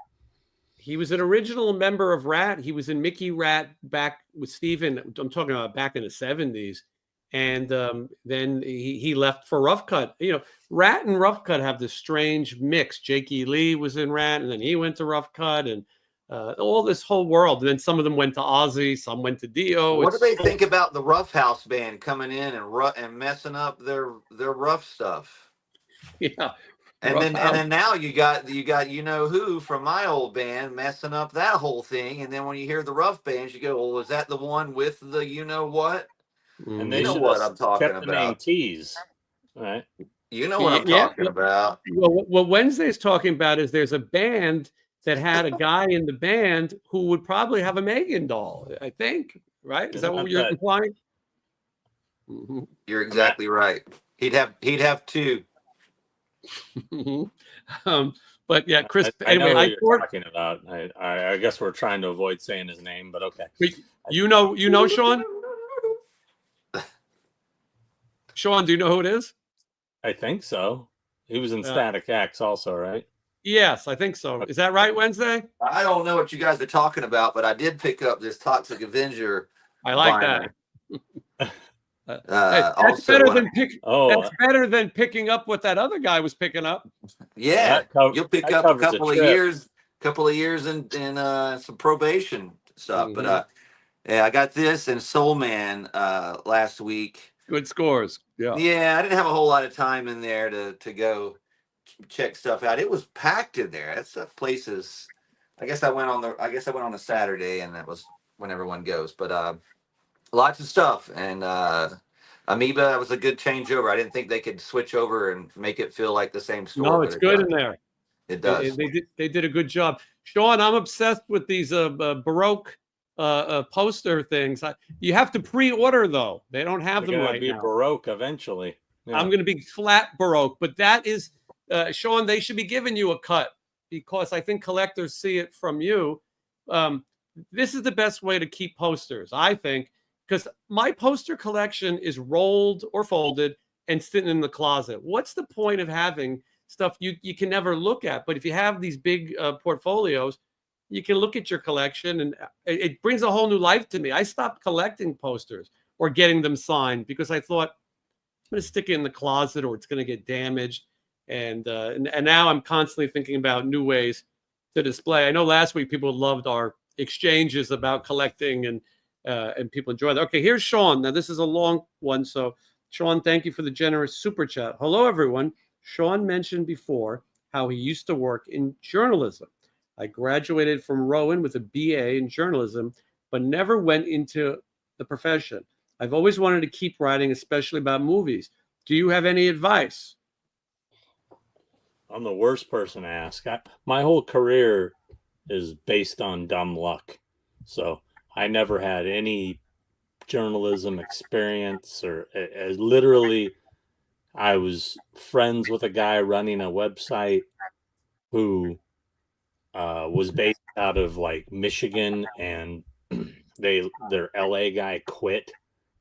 He was an original member of Rat. He was in Mickey Rat back with Steven. I'm talking about back in the 70s. And then he left for Rough Cut. Rat and Rough Cut have this strange mix. Jakey Lee was in Rat, and then he went to Rough Cut, and all this whole world. And then some of them went to Ozzy, some went to Dio. What do they think about the Rough House band coming in and messing up their rough stuff? Yeah. And then now you got who from my old band messing up that whole thing. And then when you hear the rough bands, you go, well, was that the one with the what? And they know what I'm talking about. The name Tease, right? You know what I'm talking about. Well, what Wednesday's talking about is there's a band that had a guy in the band who would probably have a Megan doll, I think. Right? Is that what you're implying? Mm-hmm. You're exactly right. He'd have two. But yeah, Chris. I know what you're talking about. I guess we're trying to avoid saying his name, but okay. You know, Sean. Sean, do you know who it is? I think so. He was in Static X also, right? Yes, I think so. Is that right, Wednesday? I don't know what you guys are talking about, but I did pick up this Toxic Avenger. I like that. That's better than picking up what that other guy was picking up. Yeah, you'll pick up a couple of years in some probation stuff. Mm-hmm. But I got this and Soul Man last week. Good scores. Yeah. Yeah, I didn't have a whole lot of time in there to go check stuff out. It was packed in there. That place is. I guess I went on a Saturday, and that was when everyone goes. But lots of stuff, and Amoeba was a good changeover. I didn't think they could switch over and make it feel like the same store. No, it's good in there. It does. They did a good job. Sean, I'm obsessed with these Baroque poster things. You have to pre-order though. They don't have them right now. Baroque eventually. Yeah. I'm going to be flat Baroque, but that is, Sean, they should be giving you a cut because I think collectors see it from you. This is the best way to keep posters, I think, because my poster collection is rolled or folded and sitting in the closet. What's the point of having stuff you can never look at? But if you have these big portfolios, you can look at your collection, and it brings a whole new life to me. I stopped collecting posters or getting them signed because I thought I'm going to stick it in the closet or it's going to get damaged. And now I'm constantly thinking about new ways to display. I know last week people loved our exchanges about collecting and people enjoy that. Okay, here's Sean. Now this is a long one. So Sean, thank you for the generous super chat. Hello, everyone. Sean mentioned before how he used to work in journalism. I graduated from Rowan with a BA in journalism, but never went into the profession. I've always wanted to keep writing, especially about movies. Do you have any advice? I'm the worst person to ask. My whole career is based on dumb luck. So I never had any journalism experience or literally I was friends with a guy running a website who was based out of like Michigan, and their LA guy quit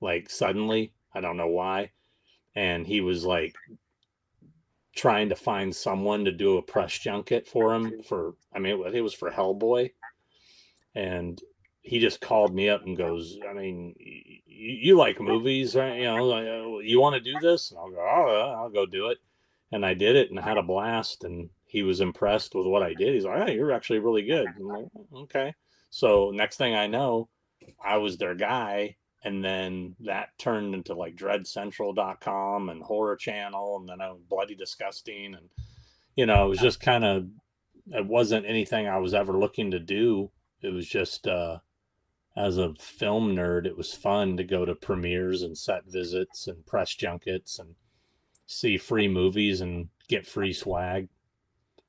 like suddenly. I don't know why. And he was like trying to find someone to do a press junket for him it was for Hellboy. And he just called me up and goes, I mean, you like movies, right? You want to do this? And I'll go, oh, I'll go do it. And I did it and I had a blast. And he was impressed with what I did. He's like, "Oh, you're actually really good." I'm like, "Okay." So next thing I know, I was their guy. And then that turned into like dreadcentral.com and Horror Channel. And then I was Bloody Disgusting. And, it was just kind of, it wasn't anything I was ever looking to do. It was just, as a film nerd, it was fun to go to premieres and set visits and press junkets and see free movies and get free swag.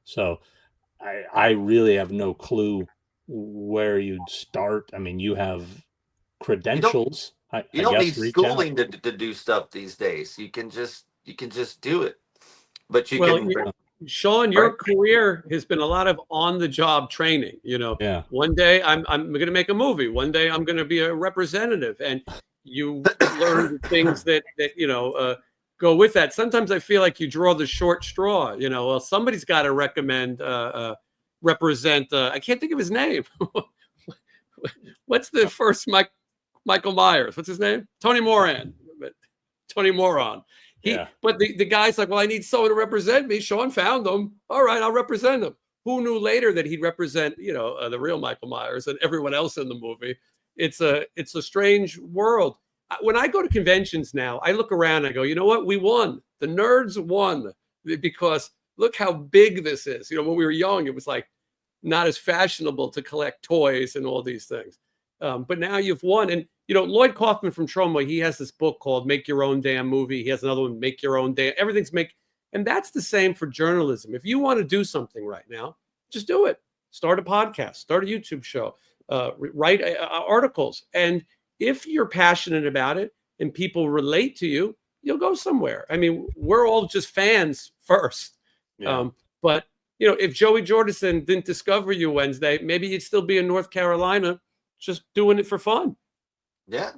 So I really have no clue where you'd start. I mean, you have credentials. You don't need reach schooling to do stuff these days. You can just do it. But you Well, can. Sean, your Right. career has been a lot of on-the-job training. Yeah. One day I'm going to make a movie. One day I'm going to be a representative, and you learn the things that go with that. Sometimes I feel like you draw the short straw. Well, somebody's got to represent. I can't think of his name. What's the first Michael Myers? What's his name? Tony Moran. Tony Moron. But the guy's like, well, I need someone to represent me. Sean found them. All right, I'll represent him. Who knew later that he'd represent, the real Michael Myers and everyone else in the movie? It's a strange world. When I go to conventions now, I look around and I go, you know what? We won. The nerds won, because look how big this is. When we were young, it was like not as fashionable to collect toys and all these things. But now you've won. And, Lloyd Kaufman from Troma, he has this book called Make Your Own Damn Movie. He has another one, Make Your Own Damn. Everything's make. And that's the same for journalism. If you want to do something right now, just do it. Start a podcast, start a YouTube show, write articles. And if you're passionate about it and people relate to you, you'll go somewhere. I mean, we're all just fans first. Yeah. But, if Joey Jordison didn't discover you Wednesday, maybe you'd still be in North Carolina just doing it for fun. Yeah,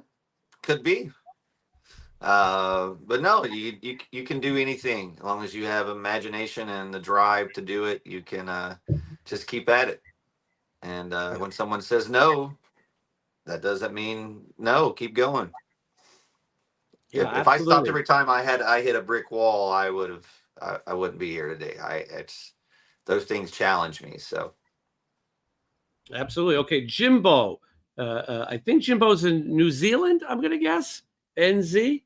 could be. But no, you can do anything as long as you have imagination and the drive to do it. You can just keep at it. And when someone says no, that doesn't mean no. Keep going. Yeah, if I stopped every time I hit a brick wall, I wouldn't be here today. Those things challenge me. So absolutely. Okay, Jimbo. I think Jimbo's in New Zealand, I'm going to guess. NZ.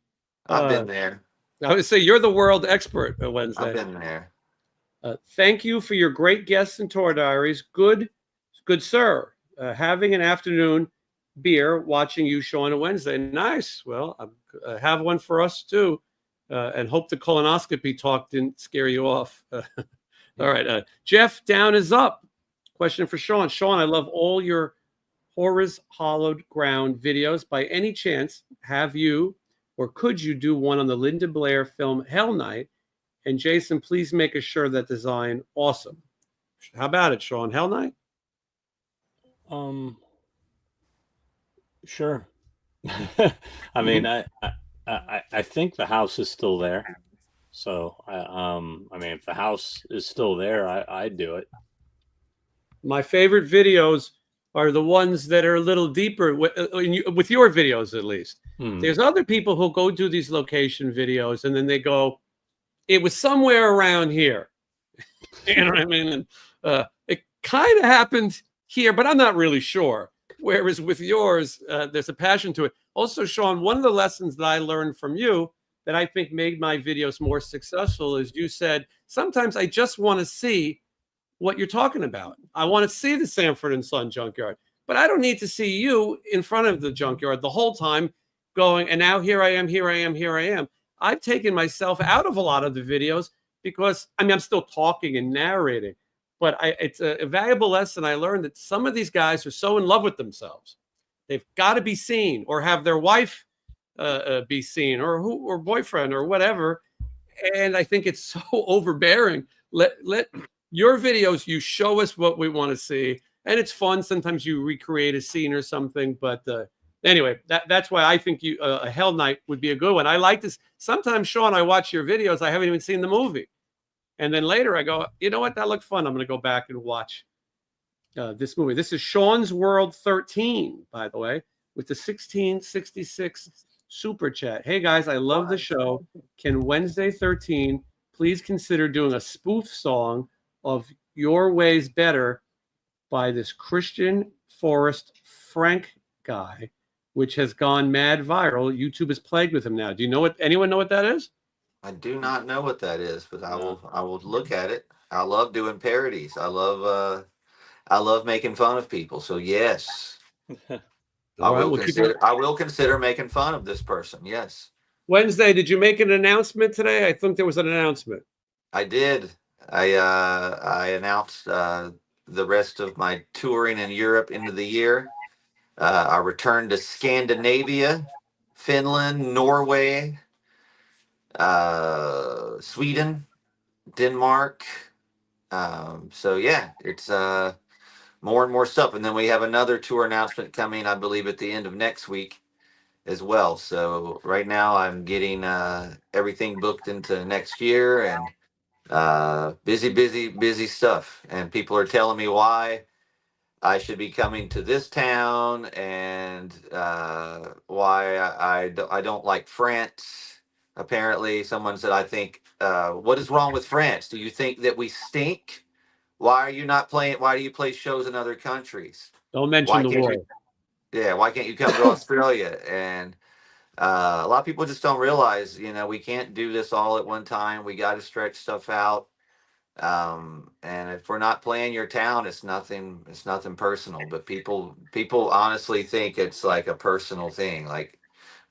I've been there. I would say you're the world expert Wednesday. I've been there. Thank you for your great guests and tour diaries. Good sir. Having an afternoon beer watching you show on a Wednesday. Nice. Well, I have one for us too. And hope the colonoscopy talk didn't scare you off. All right. Jeff, down is up. Question for Sean. Sean, I love all your Horrors Hollowed Ground videos. By any chance, have you or could you do one on the Linda Blair film Hell Night? And Jason, please make sure that design awesome. How about it, Sean? Hell Night? Sure. I mean, I think the house is still there. So I mean, if the house is still there, I'd do it. My favorite videos are the ones that are a little deeper with your videos, at least. There's other people who go do these location videos and then they go, it was somewhere around here. You know what I mean? And it kind of happened here, but I'm not really sure. Whereas with yours, there's a passion to it. Also, Sean, one of the lessons that I learned from you that I think made my videos more successful is you said, sometimes I just want to see what you're talking about. I want to see the Sanford and Son junkyard, but I don't need to see you in front of the junkyard the whole time going, and now here I am. I've taken myself out of a lot of the videos because, I mean, I'm still talking and narrating, but it's a valuable lesson I learned that some of these guys are so in love with themselves. They've got to be seen or have their wife be seen or boyfriend or whatever. And I think it's so overbearing. Let your videos, you show us what we want to see. And it's fun. Sometimes you recreate a scene or something. But anyway, that's why I think a Hell Night would be a good one. I like this. Sometimes, Sean, I watch your videos. I haven't even seen the movie. And then later I go, you know what? That looked fun. I'm going to go back and watch this movie. This is Sean's World 13, by the way, with the 1666 super chat. Hey, guys, I love the show. Can Wednesday 13 please consider doing a spoof song of Your Ways Better by this Christian Forrest Frank guy, which has gone mad viral. YouTube is plagued with him now. Do you know what? Anyone know what that is? I do not know what that is, but I will look at it. I love doing parodies. I love making fun of people. So yes, All right, we'll keep it. I will consider making fun of this person. Yes. Wednesday, did you make an announcement today? I think there was an announcement. I did. I announced the rest of my touring in Europe into the year. I returned to Scandinavia, Finland, Norway, Sweden, Denmark. So yeah, it's more and more stuff. And then we have another tour announcement coming, I believe, at the end of next week as well. So right now I'm getting everything booked into next year, and busy stuff. And people are telling me why I should be coming to this town, and why I don't like France. Apparently someone said, I think, what is wrong with France? Do you think that we stink? Why are you not playing? Why do you play shows in other countries? Don't mention Why the can't war. you? Yeah, why can't you come to Australia? And a lot of people just don't realize, we can't do this all at one time. We got to stretch stuff out. And if we're not playing your town, it's nothing personal. But people honestly think it's like a personal thing. Like,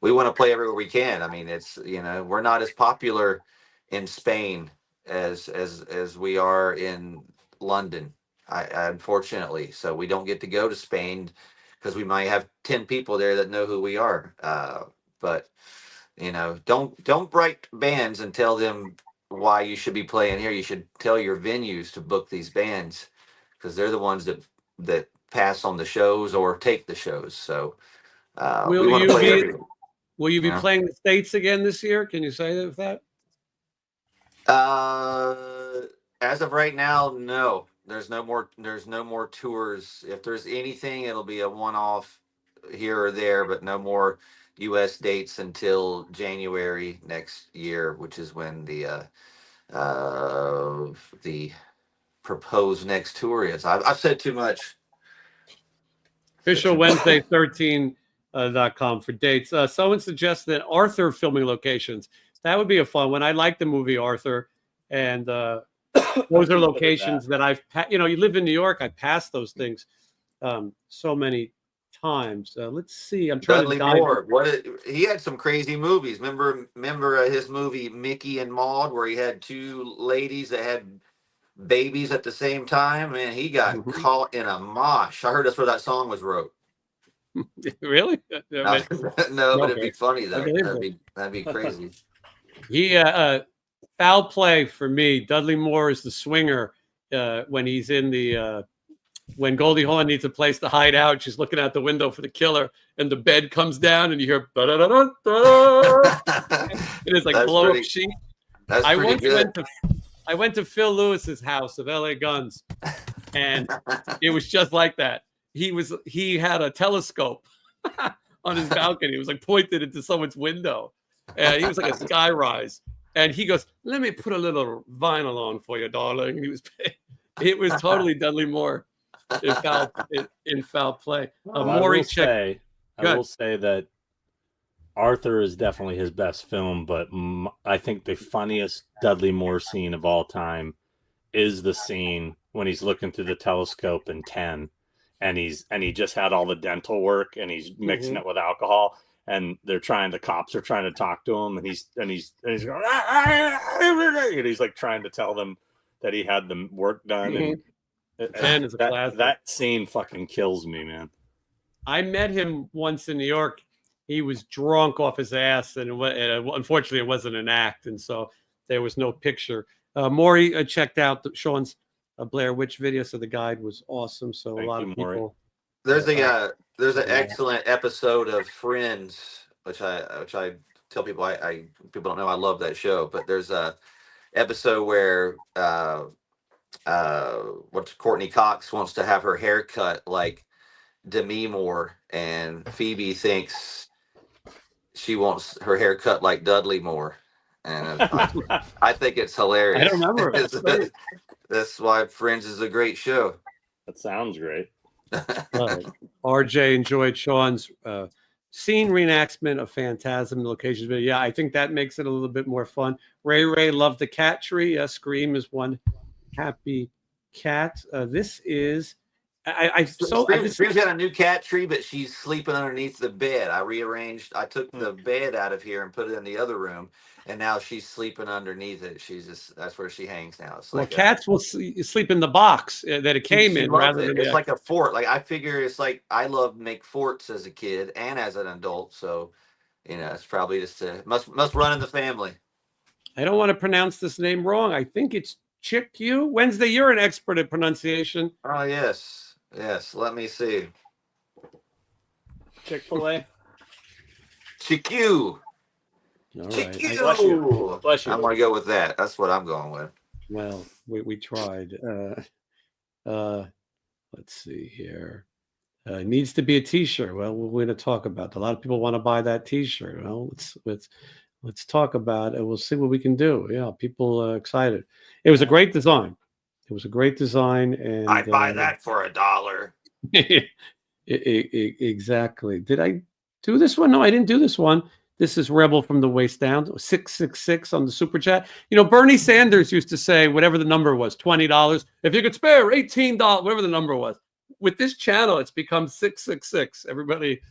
we want to play everywhere we can. I mean, it's, we're not as popular in Spain as we are in London. I unfortunately, so we don't get to go to Spain because we might have 10 people there that know who we are. But don't write bands and tell them why you should be playing here. You should tell your venues to book these bands, because they're the ones that pass on the shows or take the shows. So we want to play everything. Will you be playing the States again this year? Can you say that? As of right now, no. There's no more tours. If there's anything, it'll be a one-off here or there, but no more US dates until January next year, which is when the proposed next tour is. I've said too much. Official Wednesday 13.com for dates. Someone suggests that Arthur filming locations. That would be a fun one. I like the movie Arthur, and those are locations that I've. You live in New York. I passed those things so many times. Let's see. I'm trying Dudley to dive. Moore. He had some crazy movies. Remember his movie Mickey and Maude, where he had two ladies that had babies at the same time, and he got caught in a mosh. I heard that's where that song was wrote. Really? No, but it'd be funny though. That'd be crazy. He foul play for me. Dudley Moore is the swinger when he's in the when Goldie Hawn needs a place to hide out. She's looking out the window for the killer, and the bed comes down, and you hear it is like blow up sheet. That's pretty good. I went to Phil Lewis's house of LA Guns, and it was just like that. He had a telescope on his balcony. It was like pointed into someone's window, and he was like a sky rise. And he goes, "Let me put a little vinyl on for you, darling." And it was totally Dudley Moore in foul play. I will say that Arthur is definitely his best film, but I think the funniest Dudley Moore scene of all time is the scene when he's looking through the telescope in 10, and he just had all the dental work, and he's mixing it with alcohol, and the cops are trying to talk to him, and he's going, and he's like trying to tell them that he had the work done. And that scene fucking kills me, man. I met him once in New York. He was drunk off his ass, and unfortunately, it wasn't an act, and so there was no picture. Maury checked out Sean's Blair Witch video, so the guide was awesome. So a lot of people. There's an excellent episode of Friends, which I tell people people don't know I love that show, but there's a episode where Courtney Cox wants to have her hair cut like Demi Moore, and Phoebe thinks she wants her hair cut like Dudley Moore, and I think it's hilarious. I don't remember. That's why Friends is a great show. That sounds great. RJ enjoyed Sean's scene reenactment of Phantasm locations video. Yeah, I think that makes it a little bit more fun. Ray loved the cat tree. Scream is one happy cat. This is Scream's got a new cat tree, but she's sleeping underneath the bed. I took the bed out of here and put it in the other room, and now she's sleeping underneath it. That's where she hangs now. It's like cats will sleep in the box that it came in rather than it's like a fort. Like I figure it's like I loved make forts as a kid and as an adult, so it's probably just must run in the family. I don't want to pronounce this name wrong. I think it's Chick-U. Wednesday, you're an expert at pronunciation. Oh yes. Let me see. Chick-fil-A. Chick-U. All right. Bless you. Bless you. I'm gonna go with that. That's what I'm going with. Well, we tried. Let's see here. Needs to be a T-shirt. Well, we're going to talk about that. A lot of people want to buy that T-shirt. Well, let's talk about it. We'll see what we can do. Yeah, people are excited. It was a great design. And I'd buy that for $1. Exactly. Did I do this one? No, I didn't do this one. This is Rebel from the Waist Down, 666 on the super chat. Bernie Sanders used to say whatever the number was, $20. If you could spare $18, whatever the number was. With this channel, it's become 666. Everybody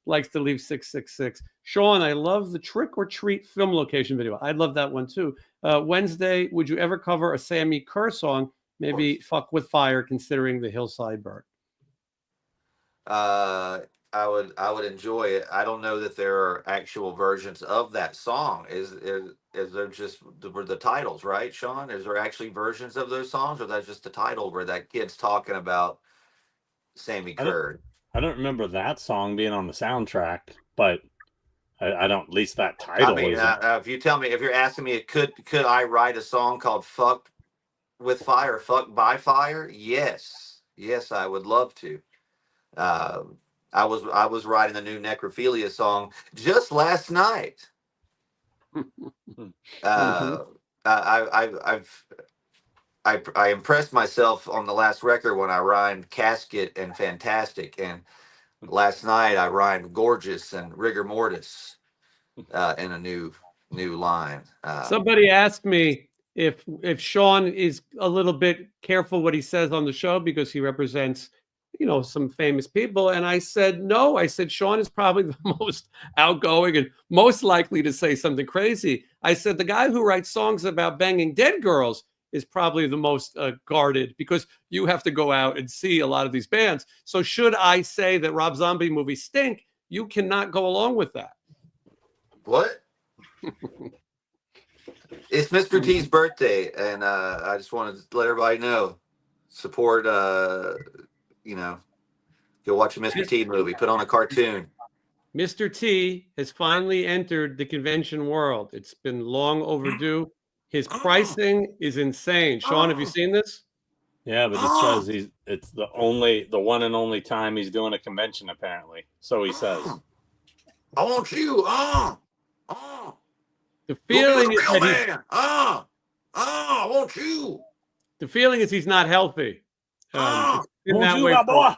likes to leave 666. Sean, I love the Trick or Treat film location video. I love that one too. Wednesday, would you ever cover a Sammy Kerr song? Maybe Fuck with Fire, considering the Hillside Bird. I would enjoy it. I don't know that there are actual versions of that song. Is there just the titles, right, Sean? Is there actually versions of those songs, or that's just the title where that kid's talking about Sammy Kerr? I don't remember that song being on the soundtrack, but I don't. At least that title. I mean, if you're asking me, could I write a song called "Fuck with Fire," "Fuck by Fire"? Yes, I would love to. I was writing the new Necrophilia song just last night. I impressed myself on the last record when I rhymed casket and fantastic, and last night I rhymed gorgeous and rigor mortis in a new line. Somebody asked me if Sean is a little bit careful what he says on the show because he represents some famous people, and I said no. I said Sean is probably the most outgoing and most likely to say something crazy. I said the guy who writes songs about banging dead girls is probably the most guarded, because you have to go out and see a lot of these bands. So should I say that Rob Zombie movies stink, you cannot go along with that. What? It's Mr. T's birthday, and I just wanted to let everybody know. Support, go watch a Mr. T movie, put on a cartoon. Mr. T has finally entered the convention world. It's been long overdue. His pricing is insane. Sean, have you seen this? Yeah, but it says it's the one and only time he's doing a convention, apparently. So he says. I want you. The feeling is that I want you. The feeling is he's not healthy. Want you, my boy.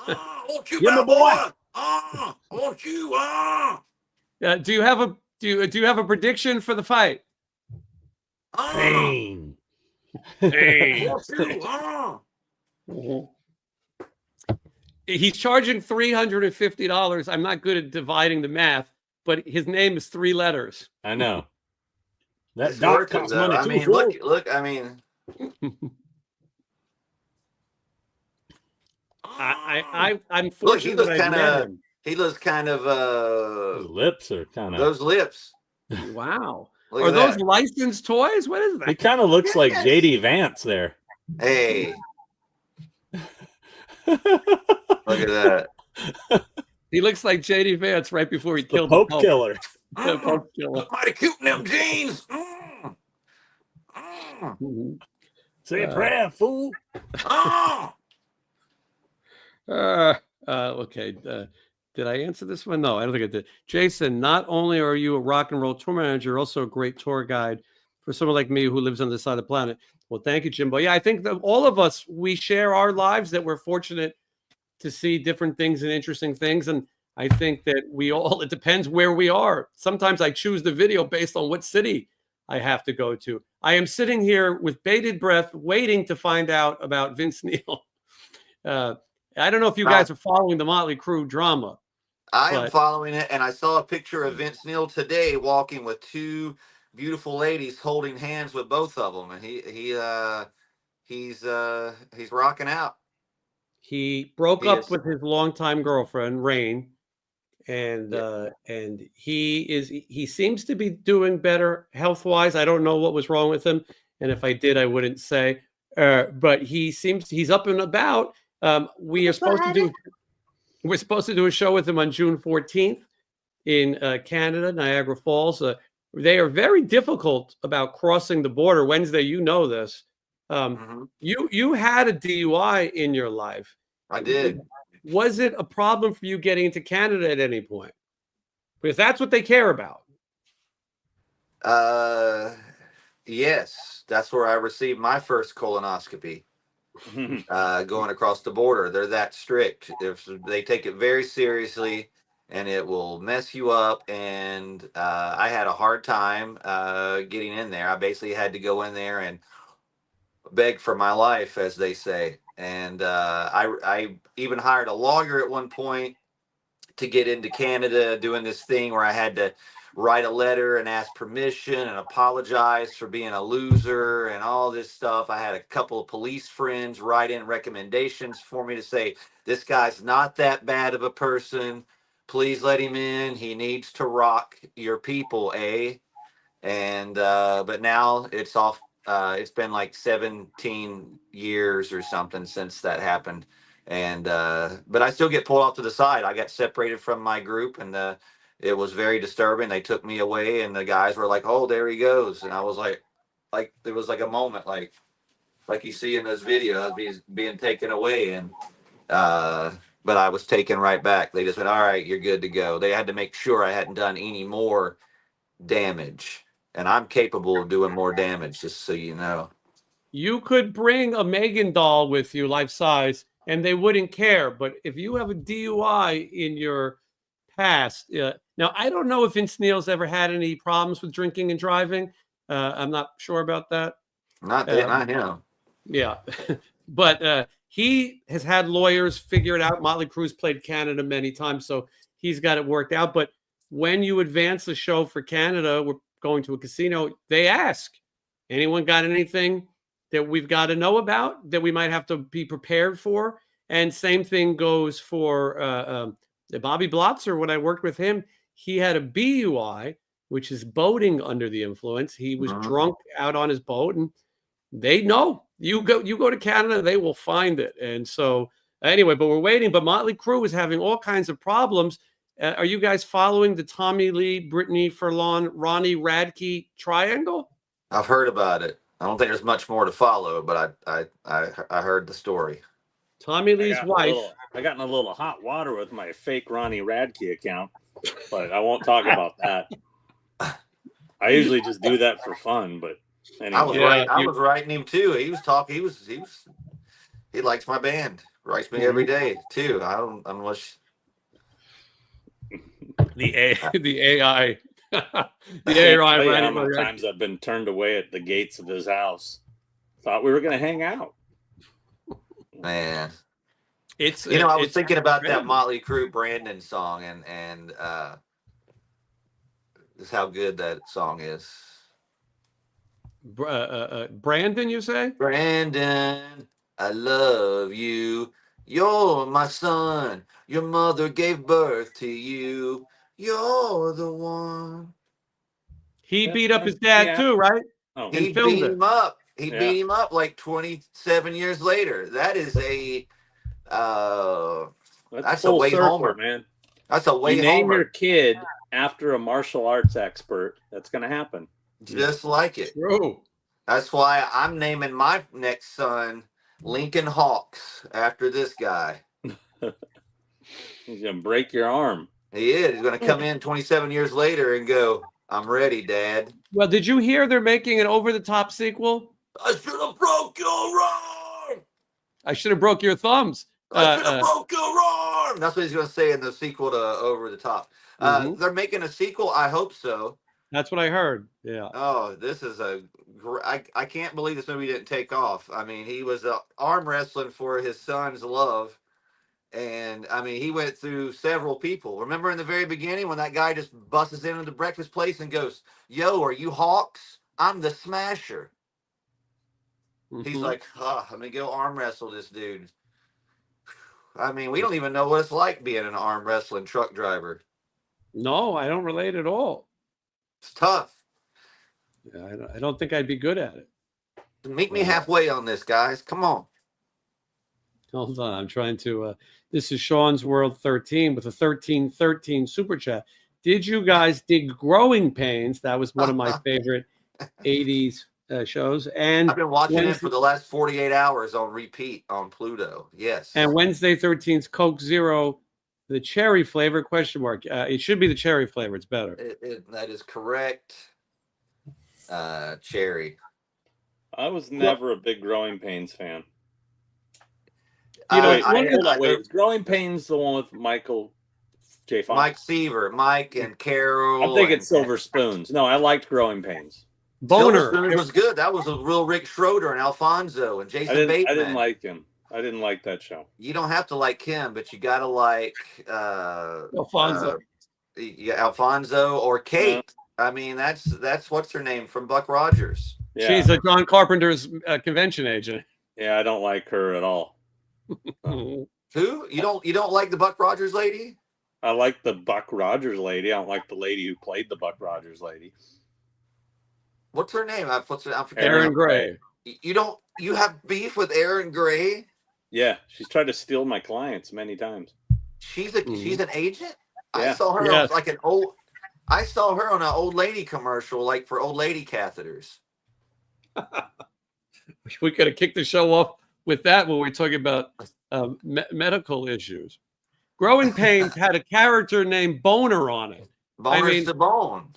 I want you, my boy. I want you. Do you have a prediction for the fight? Pain. He's charging $350. I'm not good at dividing the math, but his name is 3 letters. I know. That dot costs money too. I mean, look. I mean, I'm fortunate that I met him. He looks kind of. Those lips are kind of. Those lips. Wow. Are those licensed toys? What is that? He kind of looks like JD Vance there. Hey. Look at that. He looks like JD Vance right before he killed the Pope Killer. The Pope Killer. Mighty cute in them jeans. Say a prayer, fool. Okay. Did I answer this one? No, I don't think I did. Jason, not only are you a rock and roll tour manager, you're also a great tour guide for someone like me who lives on this side of the planet. Well, thank you, Jimbo. Yeah, I think that all of us, we share our lives, that we're fortunate to see different things and interesting things. And I think that we all, it depends where we are. Sometimes I choose the video based on what city I have to go to. I am sitting here with bated breath, waiting to find out about Vince Neil. I don't know if you guys are following the Motley Crue drama. I am following it, and I saw a picture of Vince Neil today walking with two beautiful ladies holding hands with both of them, and he's rocking out. He broke up with his longtime girlfriend, Rain, and he seems to be doing better health-wise. I don't know what was wrong with him, and if I did, I wouldn't say. But he's up and about. We're supposed to do a show with him on June 14th in Canada, Niagara Falls. They are very difficult about crossing the border. Wednesday, you know this. You had a DUI in your life. I did. Was it a problem for you getting into Canada at any point? Because that's what they care about. Yes, that's where I received my first colonoscopy. Going across the border, they're that strict. If they take it very seriously, and it will mess you up. And I had a hard time getting in there. I basically had to go in there and beg for my life, as they say. And I even hired a lawyer at one point to get into Canada, doing this thing where I had to write a letter and ask permission and apologize for being a loser and all this stuff. I had a couple of police friends write in recommendations for me to say, this guy's not that bad of a person. Please let him in. He needs to rock your people, eh? And but now it's off. It's been like 17 years or something since that happened. And but I still get pulled off to the side. I got separated from my group, and it was very disturbing. They took me away, and the guys were like, "Oh, there he goes," and I was like there was like a moment, like you see in those videos, being taken away, and but I was taken right back. They just went, "All right, you're good to go." They had to make sure I hadn't done any more damage, and I'm capable of doing more damage, just so you know. You could bring a Megan doll with you, life size, and they wouldn't care. But if you have a DUI in your past, now I don't know if Vince Neil's ever had any problems with drinking and driving. I'm not sure about that. Not him. Yeah, but he has had lawyers figure it out. Motley Crue's played Canada many times, so he's got it worked out. But when you advance the show for Canada, we're going to a casino. They ask, anyone got anything that we've got to know about that we might have to be prepared for? And same thing goes for Bobby Blotzer. When I worked with him, he had a BUI, which is boating under the influence. He was drunk out on his boat, and they know. You go to Canada, they will find it. And so anyway, but we're waiting. But Motley Crue is having all kinds of problems. Are you guys following the Tommy Lee, Brittany Furlan, Ronnie Radke triangle? I've heard about it. I don't think there's much more to follow, but I heard the story. Tommy Lee's wife. I got in a little hot water with my fake Ronnie Radke account, but I won't talk about that. I usually just do that for fun, but anyway. I was writing him too. He was talking. He likes my band. Writes me every day too. I don't unless the AI. The AI. How many times I've been turned away at the gates of his house. Thought we were going to hang out. Man, I was thinking about that Motley Crue Brandon song, and just how good that song is. Brandon, you say? Brandon, I love you. You're my son. Your mother gave birth to you. You're the one. He beat up his dad too, right? Oh. He beat him up. He beat him up like 27 years later. That is that's a way homer, man. That's a way homer. You name your kid after a martial arts expert. That's going to happen. Just like it. True. That's why I'm naming my next son Lincoln Hawks after this guy. He's gonna break your arm. He is. He's going to come in 27 years later and go, "I'm ready, Dad." Well, did you hear they're making an over-the-top sequel? I should have broke your arm. I should have broke your thumbs. I should have broke your arm. That's what he's going to say in the sequel to Over the Top. They're making a sequel. I hope so. That's what I heard. Yeah. Oh, this is I can't believe this movie didn't take off. I mean, he was arm wrestling for his son's love. And I mean, he went through several people. Remember in the very beginning when that guy just busts into the breakfast place and goes, "Yo, are you Hawks? I'm the Smasher." He's like, I'm gonna go arm wrestle this dude. I mean, we don't even know what it's like being an arm wrestling truck driver. No, I don't relate at all. It's tough. Yeah, I don't think I'd be good at it. Meet me halfway on this, guys. Come on. Hold on, I'm trying to. This is Sean's World 13 with a 1313 super chat. Did you guys dig Growing Pains? That was one of my favorite 80s shows. And I've been watching it for the last 48 hours on repeat on Pluto. Yes. And Wednesday 13's Coke Zero, the cherry flavor, question mark. It should be the cherry flavor. It's better. That is correct. Cherry. I was never a big Growing Pains fan. You know, wait. Is Growing Pains the one with Michael J. Fox? Mike Seaver, Mike and Carol. I'm thinking Silver Spoons. No, I liked Growing Pains. Boner. Silver Spoons was good. That was a real Rick Schroeder and Alfonso and Jason Bateman. I didn't like him. I didn't like that show. You don't have to like him, but you gotta like Alfonso. Alfonso or Kate. I mean, that's what's her name from Buck Rogers. Yeah. She's a John Carpenter's convention agent. Yeah, I don't like her at all. Who? You don't like the Buck Rogers lady? I like the Buck Rogers lady. I don't like the lady who played the Buck Rogers lady. What's her name? I'm forgetting. Aaron Gray. You have beef with Aaron Gray? Yeah, she's tried to steal my clients many times. She's an agent? Yeah. I saw her on I saw her on an old lady commercial, like for old lady catheters. We could have kicked the show off with that when we're talking about medical issues. Growing Pains had a character named Boner on it. Boner's the bone.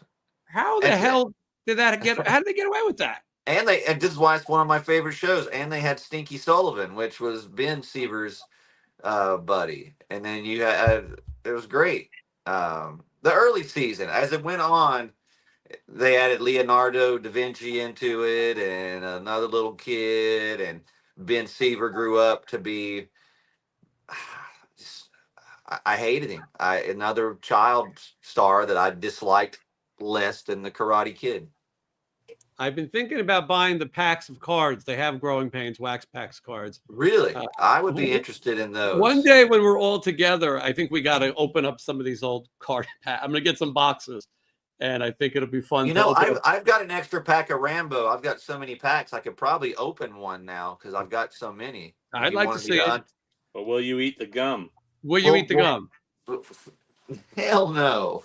How the hell did that get? How did they get away with that? And this is why it's one of my favorite shows. And they had Stinky Sullivan, which was Ben Seaver's buddy. And then you had it was great. The early season, as it went on, they added Leonardo da Vinci into it and another little kid, and Ben Seaver grew up to be. I hated him. Another child star that I disliked less than the Karate Kid. I've been thinking about buying the packs of cards. They have Growing Pains wax packs cards. Really? I would be interested in those. One day when we're all together, I think we got to open up some of these old card packs. I'm going to get some boxes, and I think it'll be fun. I've got an extra pack of Rambo. I've got so many packs. I could probably open one now because I've got so many. I'd like to see it. But will you eat the gum? Will you eat the gum? Hell no.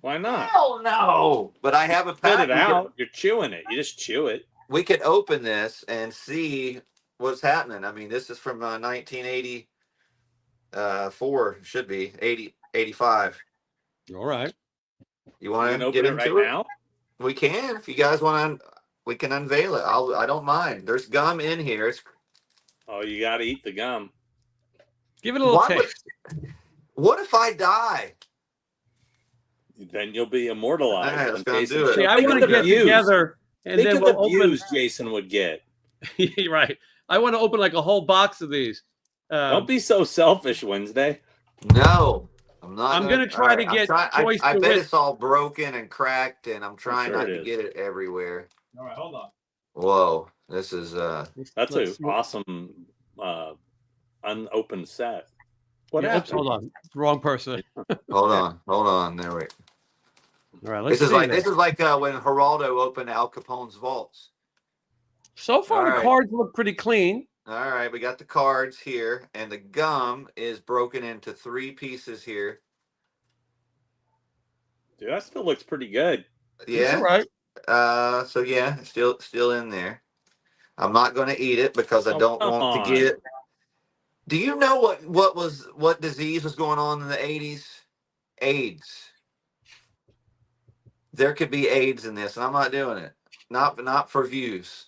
Why not? Hell no. But I have a pack. Spit it out. You're chewing it. You just chew it. We could open this and see what's happening. I mean, this is from 1984. Should be 85. All right. You want to open get it into right it? now? We can. If you guys want to, we can unveil it. I don't mind. There's gum in here. Oh, you got to eat the gum. Give it a little taste. What if I die? Then you'll be immortalized. All right, let's go do it. See, I want to get together and Think then of we'll the open. views Jason would get. Right. I want to open like a whole box of these. Don't be so selfish, Wednesday. No, I'm not. I'm going to try to get choice. I bet it's all broken and cracked, and I'm trying not to is. get it everywhere. All right, hold on. Whoa, this is That's an awesome unopened set. What happened? Hold on. Wrong person. hold on. There we. All right, let's This see. is like when Geraldo opened Al Capone's vaults. So far, All the right. cards look pretty clean. All right, we got the cards here, and the gum is broken into 3 pieces here. Dude, that still looks pretty good. Yeah. All right. So yeah, still in there. I'm not going to eat it because I don't want to get Do you know what disease was going on in the 80s? AIDS. There could be AIDS in this, and I'm not doing it. Not for views.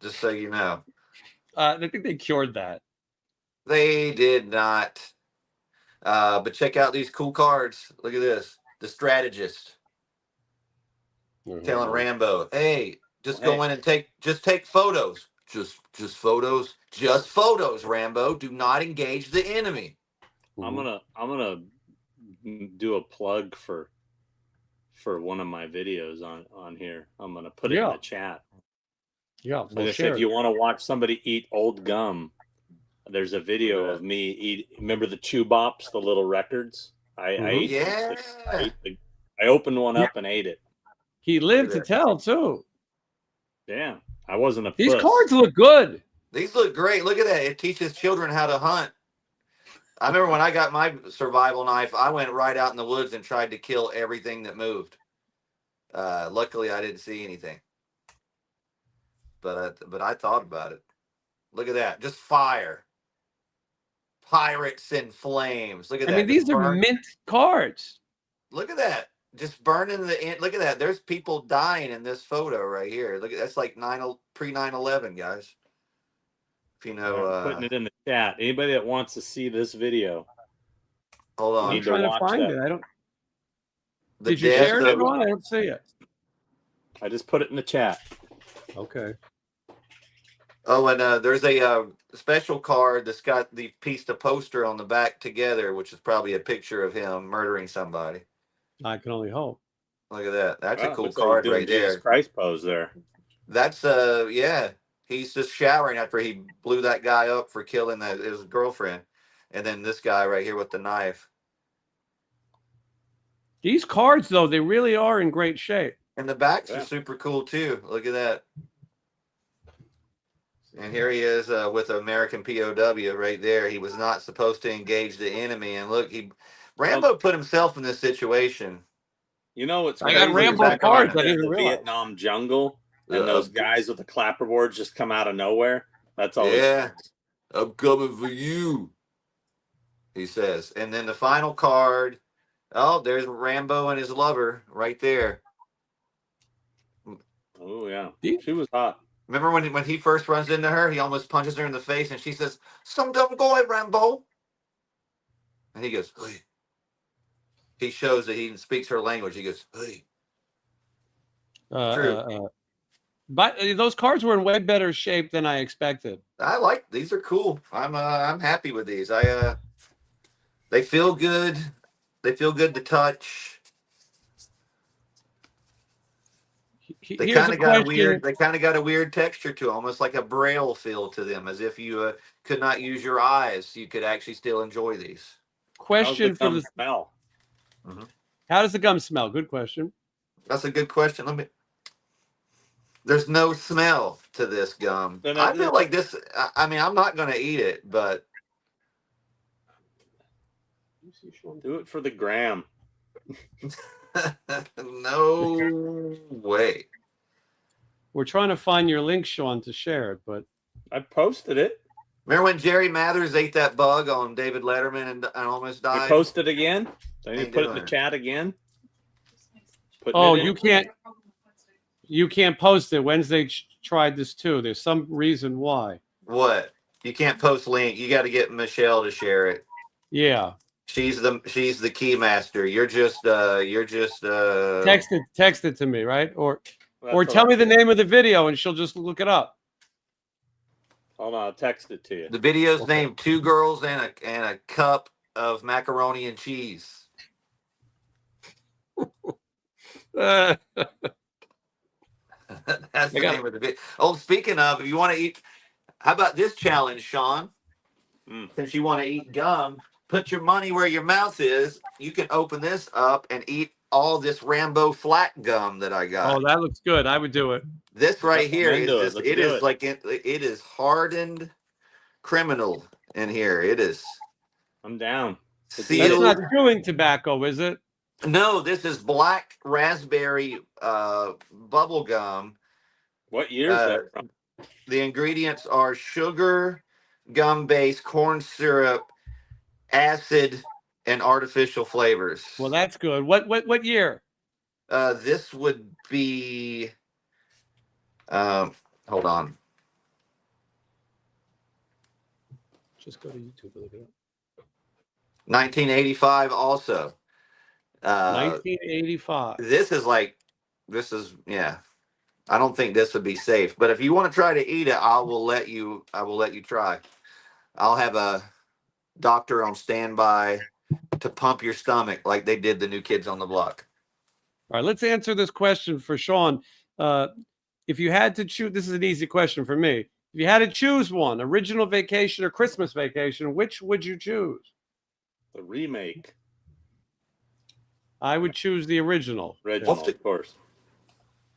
Just so you know. I think they cured that. They did not. But check out these cool cards. Look at this. The strategist telling Rambo, "Hey, just go in and take photos. Just photos. Just photos, Rambo. Do not engage the enemy." I'm gonna do a plug for one of my videos on here. I'm gonna put it in the chat. Yeah, like I said, if you want to watch somebody eat old gum, there's a video of me eat. Remember the chew bops, the little records? I ate. Yeah. I opened one up and ate it. He lived to tell too. Yeah, I wasn't a These puss. cards look good. These look great. Look at that. It teaches children how to hunt. I remember when I got my survival knife, I went right out in the woods and tried to kill everything that moved. Luckily, I didn't see anything. But I thought about it. Look at that. Just fire. Pirates in flames. Look at that. I mean, these are mint cards. Look at that. Just burning the. Look at that. There's people dying in this photo right here. Look at that's like pre 9/11, guys. If you know, I'm putting it in the chat. Anybody that wants to see this video, hold on. I'm trying to find it. I don't. Did you share it, Ron? I don't see it. I just put it in the chat. Okay. Oh, and there's a special card that's got the piece of poster on the back together, which is probably a picture of him murdering somebody. I can only hope. Look at that. That's a cool card right there. Jesus Christ pose there. That's yeah. He's just showering after he blew that guy up for killing his girlfriend, and then this guy right here with the knife. These cards, though, they really are in great shape. And the backs are super cool too. Look at that. And here he is with American POW right there. He was not supposed to engage the enemy, and look, Rambo put himself in this situation. You know what's I got Rambo cards. I didn't realize. Vietnam jungle and those guys with the clapperboards just come out of nowhere. That's all. Yeah, I'm coming for you, he says. And then the final card. Oh, there's Rambo and his lover right there. Oh yeah, she was hot. Remember when he first runs into her, he almost punches her in the face, and she says, "Some dumb boy, Rambo." And he goes, "Hey." He shows that he speaks her language. He goes, "Hey." True. But those cards were in way better shape than I expected. I like these. Are cool. I'm happy with these. They feel good. They feel good to touch. They kind of got a weird. They kind of got a weird texture to them, almost like a braille feel to them, as if you could not use your eyes. You could actually still enjoy these. Question for the smell. Mm-hmm. How does the gum smell? Good question. That's a good question. There's no smell to this gum. I feel like this. I mean, I'm not going to eat it, but do it for the gram. No way. We're trying to find your link, Sean, to share it, but I posted it. Remember when Jerry Mathers ate that bug on David Letterman and almost died? I posted again. I need to put it in the chat again. You can't post it. Wednesday tried this too. There's some reason why. What? You can't post link. You got to get Michelle to share it. Yeah. She's the key master. You're just text it to me, right? Or tell me the name of the video and she'll just look it up. Hold on, I'll text it to you. The video's named Two Girls and a Cup of Macaroni and Cheese. That's the name of the video. Oh, speaking of, if you want to eat, how about this challenge, Sean? Since you want to eat gum, put your money where your mouth is. You can open this up and eat all this Rambo flat gum that I got. Oh, that looks good. I would do it. This right here is it is hardened criminal in here. It is. I'm down. Sealed. That's not chewing tobacco, is it? No, this is black raspberry bubble gum. What year is that from? The ingredients are sugar, gum base, corn syrup, acid, and artificial flavors. Well, that's good. What year? This would be. Hold on. Just go to YouTube and look it up. 1985 also. 1985. This is yeah. I don't think this would be safe, but if you want to try to eat it, I will let you try. I'll have a doctor on standby to pump your stomach like they did the New Kids on the Block. All right, let's answer this question for Sean. If you had to choose, this is an easy question for me. If you had to choose one, Original Vacation or Christmas Vacation, which would you choose? The remake. I would choose the original. Original, of course.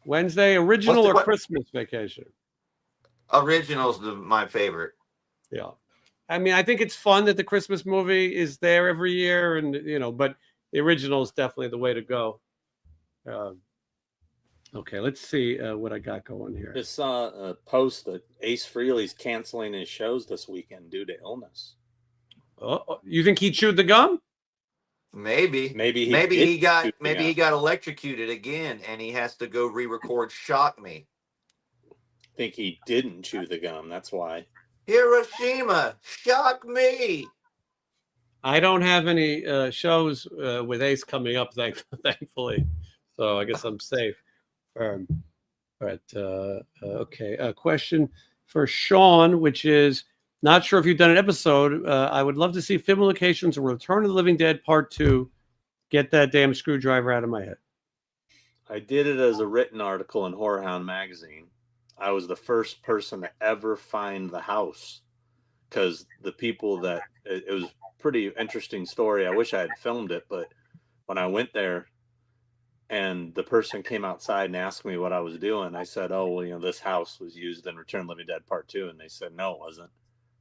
Wednesday, Original or Christmas Vacation? Original's my favorite. Yeah. I mean, I think it's fun that the Christmas movie is there every year, and but the original is definitely the way to go. Okay, let's see what I got going here. Just saw a post that Ace Frehley's canceling his shows this weekend due to illness. You think he chewed the gum? Maybe he got electrocuted again, and he has to go re-record "Shock Me." I think he didn't chew the gum. That's why. Hiroshima, shock me. I don't have any shows with Ace coming up, thankfully. So I guess I'm safe. But okay. A question for Sean, which is, not sure if you've done an episode. I would love to see film locations of Return of the Living Dead Part 2. Get that damn screwdriver out of my head. I did it as a written article in Horrorhound magazine. I was the first person to ever find the house, because the people that it was a pretty interesting story. I wish I had filmed it, but when I went there and the person came outside and asked me what I was doing, I said, "Oh, well, this house was used in Return of the Living Dead Part 2. And they said, "No, it wasn't."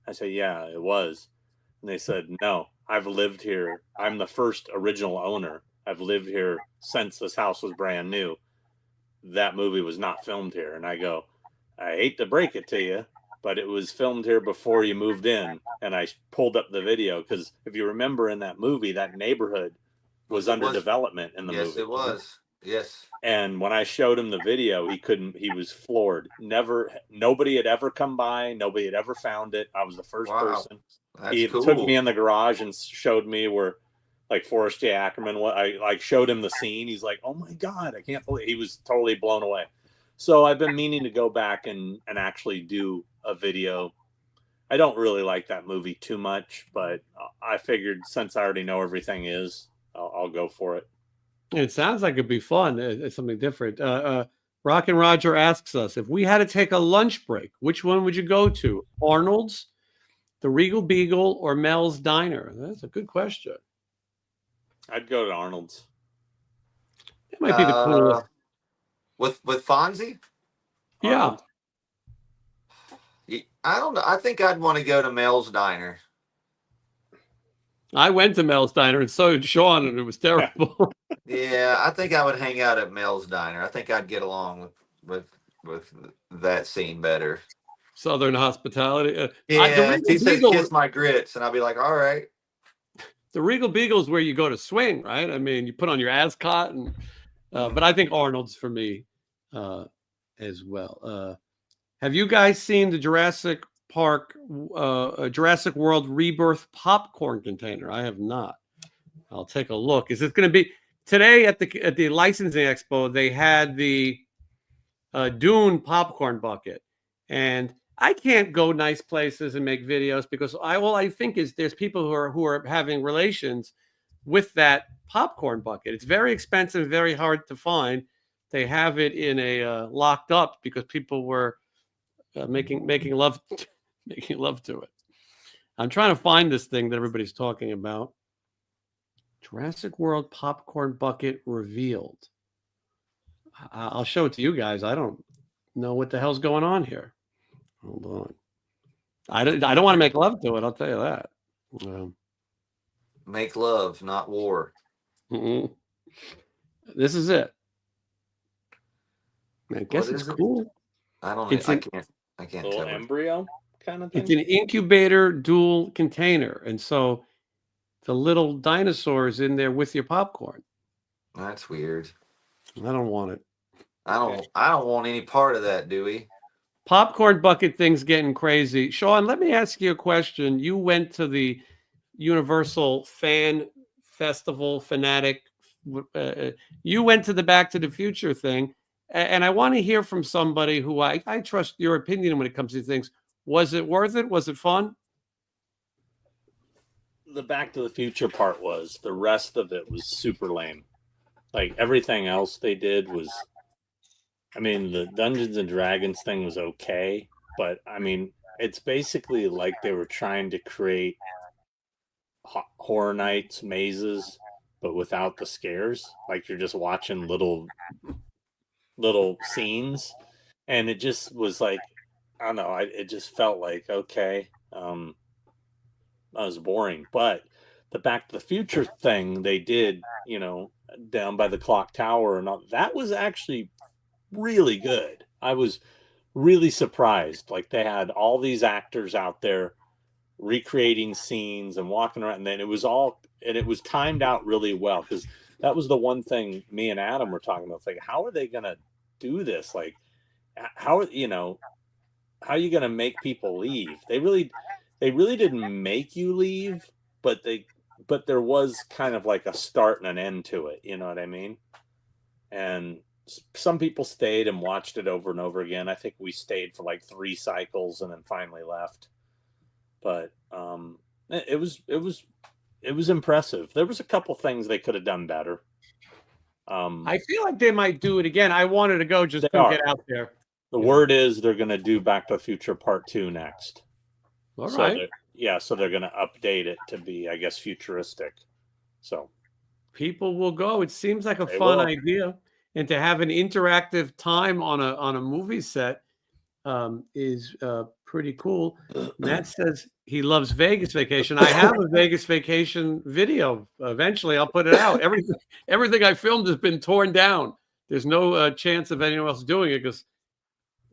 I said, "Yeah, it was." And they said, "No, I've lived here. I'm the first original owner. I've lived here since this house was brand new. That movie was not filmed here." And I go, "I hate to break it to you, but it was filmed here before you moved in." And I pulled up the video, because if you remember in that movie, that neighborhood was under development in the movie. Yes, it was. Yes. And when I showed him the video, he was floored. Nobody had ever come by. Nobody had ever found it. I was the first person. He took me in the garage and showed me where, like, Forrest J. Ackerman, I showed him the scene. He's like, "Oh my God, I can't believe," he was totally blown away. So I've been meaning to go back and actually do a video. I don't really like that movie too much, but I figured since I already know everything I'll go for it. It sounds like it'd be fun. It's something different. Rock and Roger asks us, if we had to take a lunch break, which one would you go to? Arnold's, the Regal Beagle, or Mel's Diner? That's a good question. I'd go to Arnold's. It might be the coolest. With Fonzie? Yeah. Arnold. I don't know. I think I'd want to go to Mel's Diner. I went to Mel's Diner, and so did Sean, and it was terrible. Yeah, I think I would hang out at Mel's Diner. I think I'd get along with that scene better. Southern hospitality. Yeah, he says, "Kiss my grits," and I'll be like, "All right." The Regal Beagle is where you go to swing, right? I mean, you put on your ascot, and but I think Arnold's for me as well. Have you guys seen the Jurassic World Rebirth popcorn container? I have not. I'll take a look. Is it going to be today at the licensing expo? They had the Dune popcorn bucket, and I can't go nice places and make videos because all I think is there's people who are having relations with that popcorn bucket. It's very expensive, very hard to find. They have it in a locked up because people were making love to it. I'm trying to find this thing that everybody's talking about. Jurassic World popcorn bucket revealed. I'll show it to you guys. I don't know what the hell's going on here. Hold on. I don't want to make love to it. I'll tell you that. Make love, not war. This is it. I guess it's cool. I can't Little tell. embryo kind of It's thing? an incubator dual container, and so the little dinosaur is in there with your popcorn. That's weird. I don't want it. I don't want any part of that, Dewey. Popcorn bucket thing's getting crazy. Sean, let me ask you a question. You went to the Universal Fan Festival Fanatic. You went to the Back to the Future thing, and I want to hear from somebody who I trust your opinion when it comes to things. Was it worth it? Was it fun? The Back to the Future part was. The rest of it was super lame. Like everything else they did was, I mean, the Dungeons and Dragons thing was okay, but I mean, it's basically like they were trying to create Horror Nights mazes, but without the scares. Like you're just watching little scenes, and it just was like, I don't know. It just felt like okay, that was boring. But the Back to the Future thing they did, you know, down by the clock tower and all that was actually really good. I was really surprised. Like they had all these actors out there recreating scenes and walking around, and then it was timed out really well, because that was the one thing me and Adam were talking about. It's like, how are they gonna do this? Like, how are how are you gonna make people leave? They really didn't make you leave, but there was kind of like a start and an end to it. You know what I mean? And some people stayed and watched it over and over again. I think we stayed for like 3 cycles and then finally left. But it was impressive. There was a couple things they could have done better. I feel like they might do it again. I wanted to go, just couldn't get out there. The word is they're going to do Back to the Future Part 2 next. All right. So they're going to update it to be, I guess, futuristic. So people will go. It seems like a fun idea, and to have an interactive time on a movie set is pretty cool. Matt says he loves Vegas Vacation. I have a Vegas Vacation video. Eventually, I'll put it out. Everything I filmed has been torn down. There's no chance of anyone else doing it because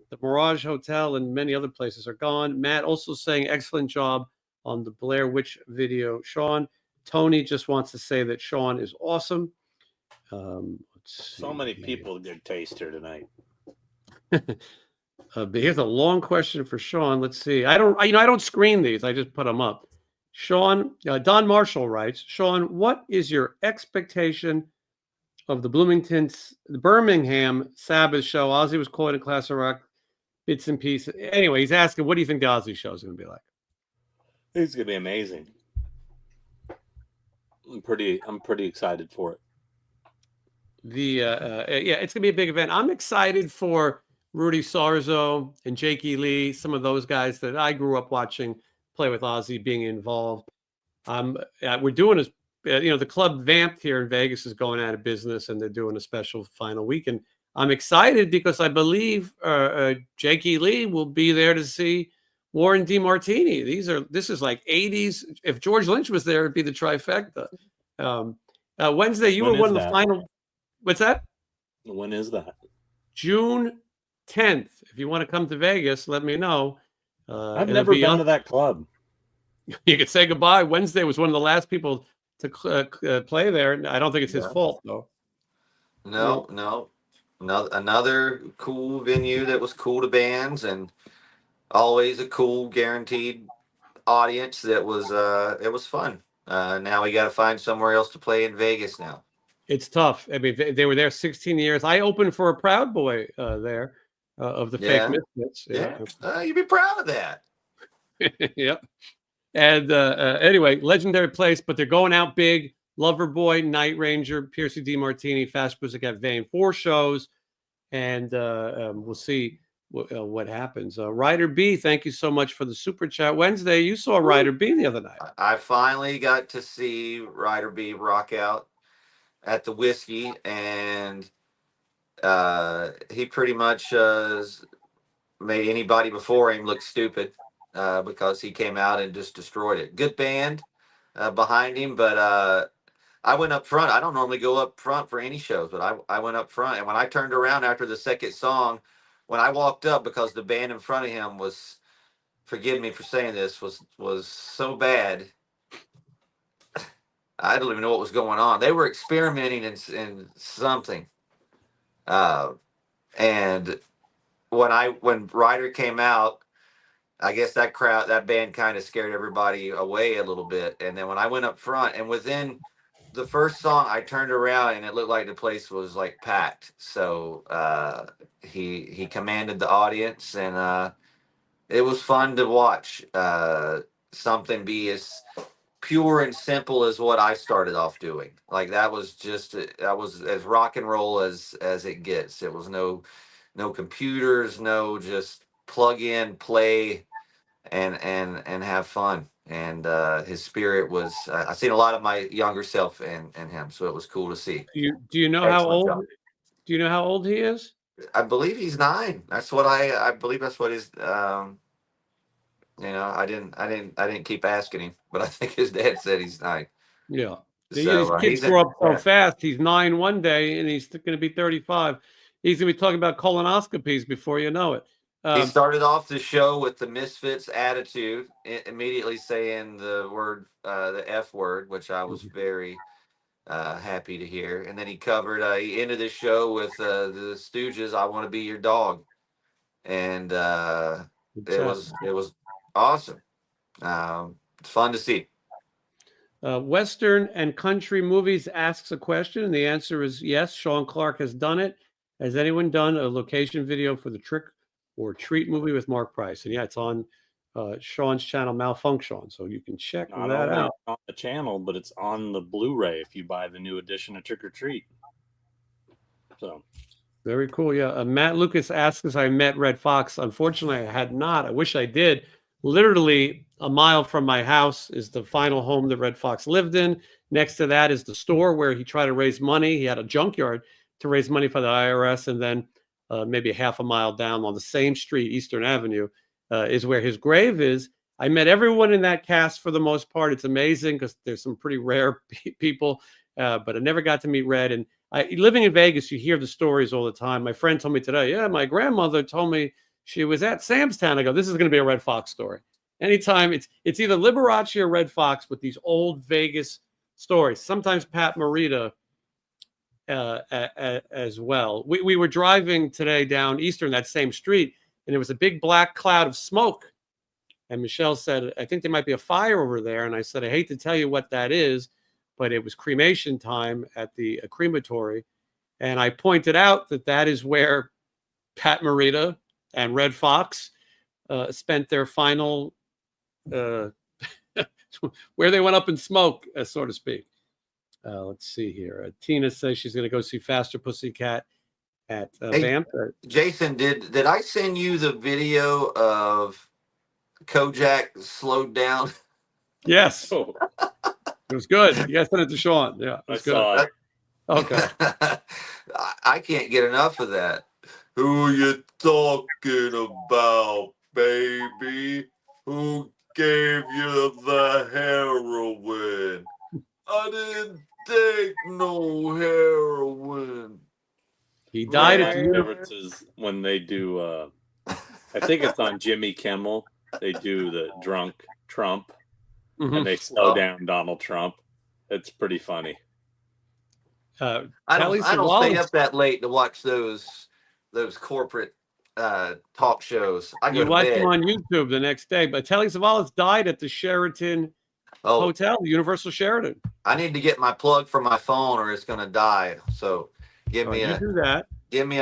the Mirage Hotel and many other places are gone. Matt also saying excellent job on the Blair Witch video. Sean, Tony just wants to say that Sean is awesome. So many people good taste here tonight. But here's a long question for Sean. Let's see. I don't screen these. I just put them up. Sean, Don Marshall writes, Sean, what is your expectation of the Birmingham Sabbath show? Ozzy was caught in Class of Rock, bits and pieces. Anyway, he's asking, what do you think the Ozzy show is going to be like? It's going to be amazing. I'm pretty excited for it. It's going to be a big event. I'm excited for Rudy Sarzo and Jakey Lee, some of those guys that I grew up watching play with Ozzy, being involved. We're doing the club Vamped here in Vegas is going out of business, and they're doing a special final week. And I'm excited because I believe Jakey Lee will be there to see Warren DeMartini. This is like 80s. If George Lynch was there, it'd be the trifecta. Wednesday, you were one of the final. What's that? When is that? June 10th. If you want to come to Vegas, let me know. I've never been to that club. You could say goodbye. Wednesday was one of the last people to play there. I don't think it's his fault, though. No. Another cool venue that was cool to bands, and always a cool guaranteed audience. That was it was fun. Now we got to find somewhere else to play in Vegas now. It's tough. I mean, they were there 16 years. I opened for a Proud Boy there of the Fake Misfits. Yeah. You'd be proud of that. Yep. And anyway, legendary place, but they're going out big. Loverboy, Night Ranger, Piercy DeMartini, Fast Music at Vane, 4 shows. And we'll see what happens. Ryder B, thank you so much for the super chat. Wednesday, you saw Ryder B the other night. I finally got to see Ryder B rock out at the Whiskey, and he pretty much made anybody before him look stupid because he came out and just destroyed it. Good band behind him, but I went up front. I don't normally go up front for any shows, but I went up front, and when I turned around after the second song, when I walked up, because the band in front of him was forgive me for saying this, was so bad. I don't even know what was going on. They were experimenting in something, and when Ryder came out, I guess that band kind of scared everybody away a little bit. And then when I went up front, and within the first song, I turned around and it looked like the place was like packed. So he commanded the audience, and it was fun to watch something be as pure and simple as what I started off doing. Like that was as rock and roll as it gets. It was no computers, no, just plug in, play, and have fun. And his spirit was I seen a lot of my younger self in him, so it was cool to see. Do you know how Excellent old? job. Do you know how old he is? I believe he's 9. That's what I believe. That's what his I didn't keep asking him, but I think his dad said he's 9. Yeah. These So kids grow up so fast. He's 9 one day, and he's going to be 35. He's going to be talking about colonoscopies before you know it. He started off the show with the Misfits attitude, immediately saying the word, the F word, which I was very happy to hear. And then he ended the show with the Stooges, "I Want to Be Your Dog," and it was awesome. It's fun to see. Western and Country Movies asks a question, and the answer is yes. Sean Clark has done it. Has anyone done a location video for the Trick or Treat movie with Mark Price? And yeah, it's on Sean's channel, Malfunction, so you can check Not that only out on the channel, but it's on the Blu-ray if you buy the new edition of Trick or Treat. So very cool. Yeah, Matt Lucas asks if I met Red Fox. Unfortunately, I had not. I wish I did. Literally a mile from my house is the final home that Red Fox lived in. Next to that is the store where he tried to raise money. He had a junkyard to raise money for the IRS. And then maybe half a mile down on the same street, Eastern Avenue, is where his grave is. I met everyone in that cast for the most part. It's amazing because there's some pretty rare people, but I never got to meet Red. And living in Vegas, you hear the stories all the time. My friend told me today, yeah, my grandmother told me she was at Sam's Town. I go, this is going to be a Red Fox story. Anytime it's either Liberace or Red Fox with these old Vegas stories. Sometimes Pat Morita as well. We were driving today down Eastern, that same street, and there was a big black cloud of smoke. And Michelle said, I think there might be a fire over there. And I said, I hate to tell you what that is, but it was cremation time at the crematory. And I pointed out that is where Pat Morita and Red Fox spent their final, where they went up in smoke, so to speak. Let's see here. Tina says she's going to go see Faster Pussycat at Vamp. Jason, did I send you the video of Kojak slowed down? Yes. Oh. It was good. You guys sent it to Sean. Yeah, it was good. Okay. I can't get enough of that. Who you talking about, baby? Who gave you the heroin? I didn't take no heroin. He died at the favorites is when they do I think it's on Jimmy Kimmel. They do the drunk Trump and they slow down Donald Trump. It's pretty funny. I don't stay up that late to watch those corporate talk shows. I go you to watch bed. them on YouTube the next day. But Telly Savalas died at the Sheraton Hotel, the Universal Sheraton. I need to get my plug for my phone, or it's going to die. So give me a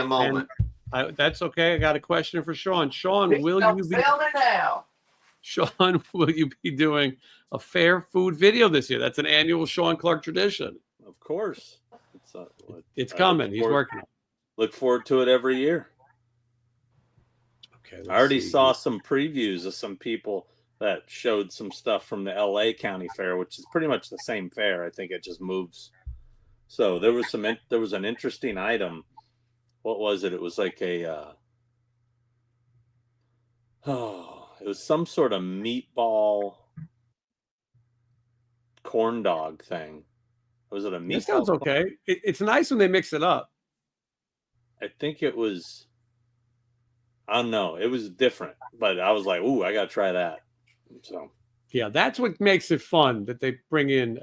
moment. That's okay. I got a question for Sean. Sean, will you be doing a fair food video this year? That's an annual Sean Clark tradition. Of course. It's coming. He's working on it. Look forward to it every year. Okay. I already saw some previews of some people that showed some stuff from the LA County Fair, which is pretty much the same fair. I think it just moves. So there was an interesting item. What was it? It was like it was some sort of meatball corn dog thing. Was it a meatball? That sounds okay. It's nice when they mix it up. I think it was, I don't know. It was different, but I was like, ooh, I got to try that. So Yeah, that's what makes it fun, that they bring in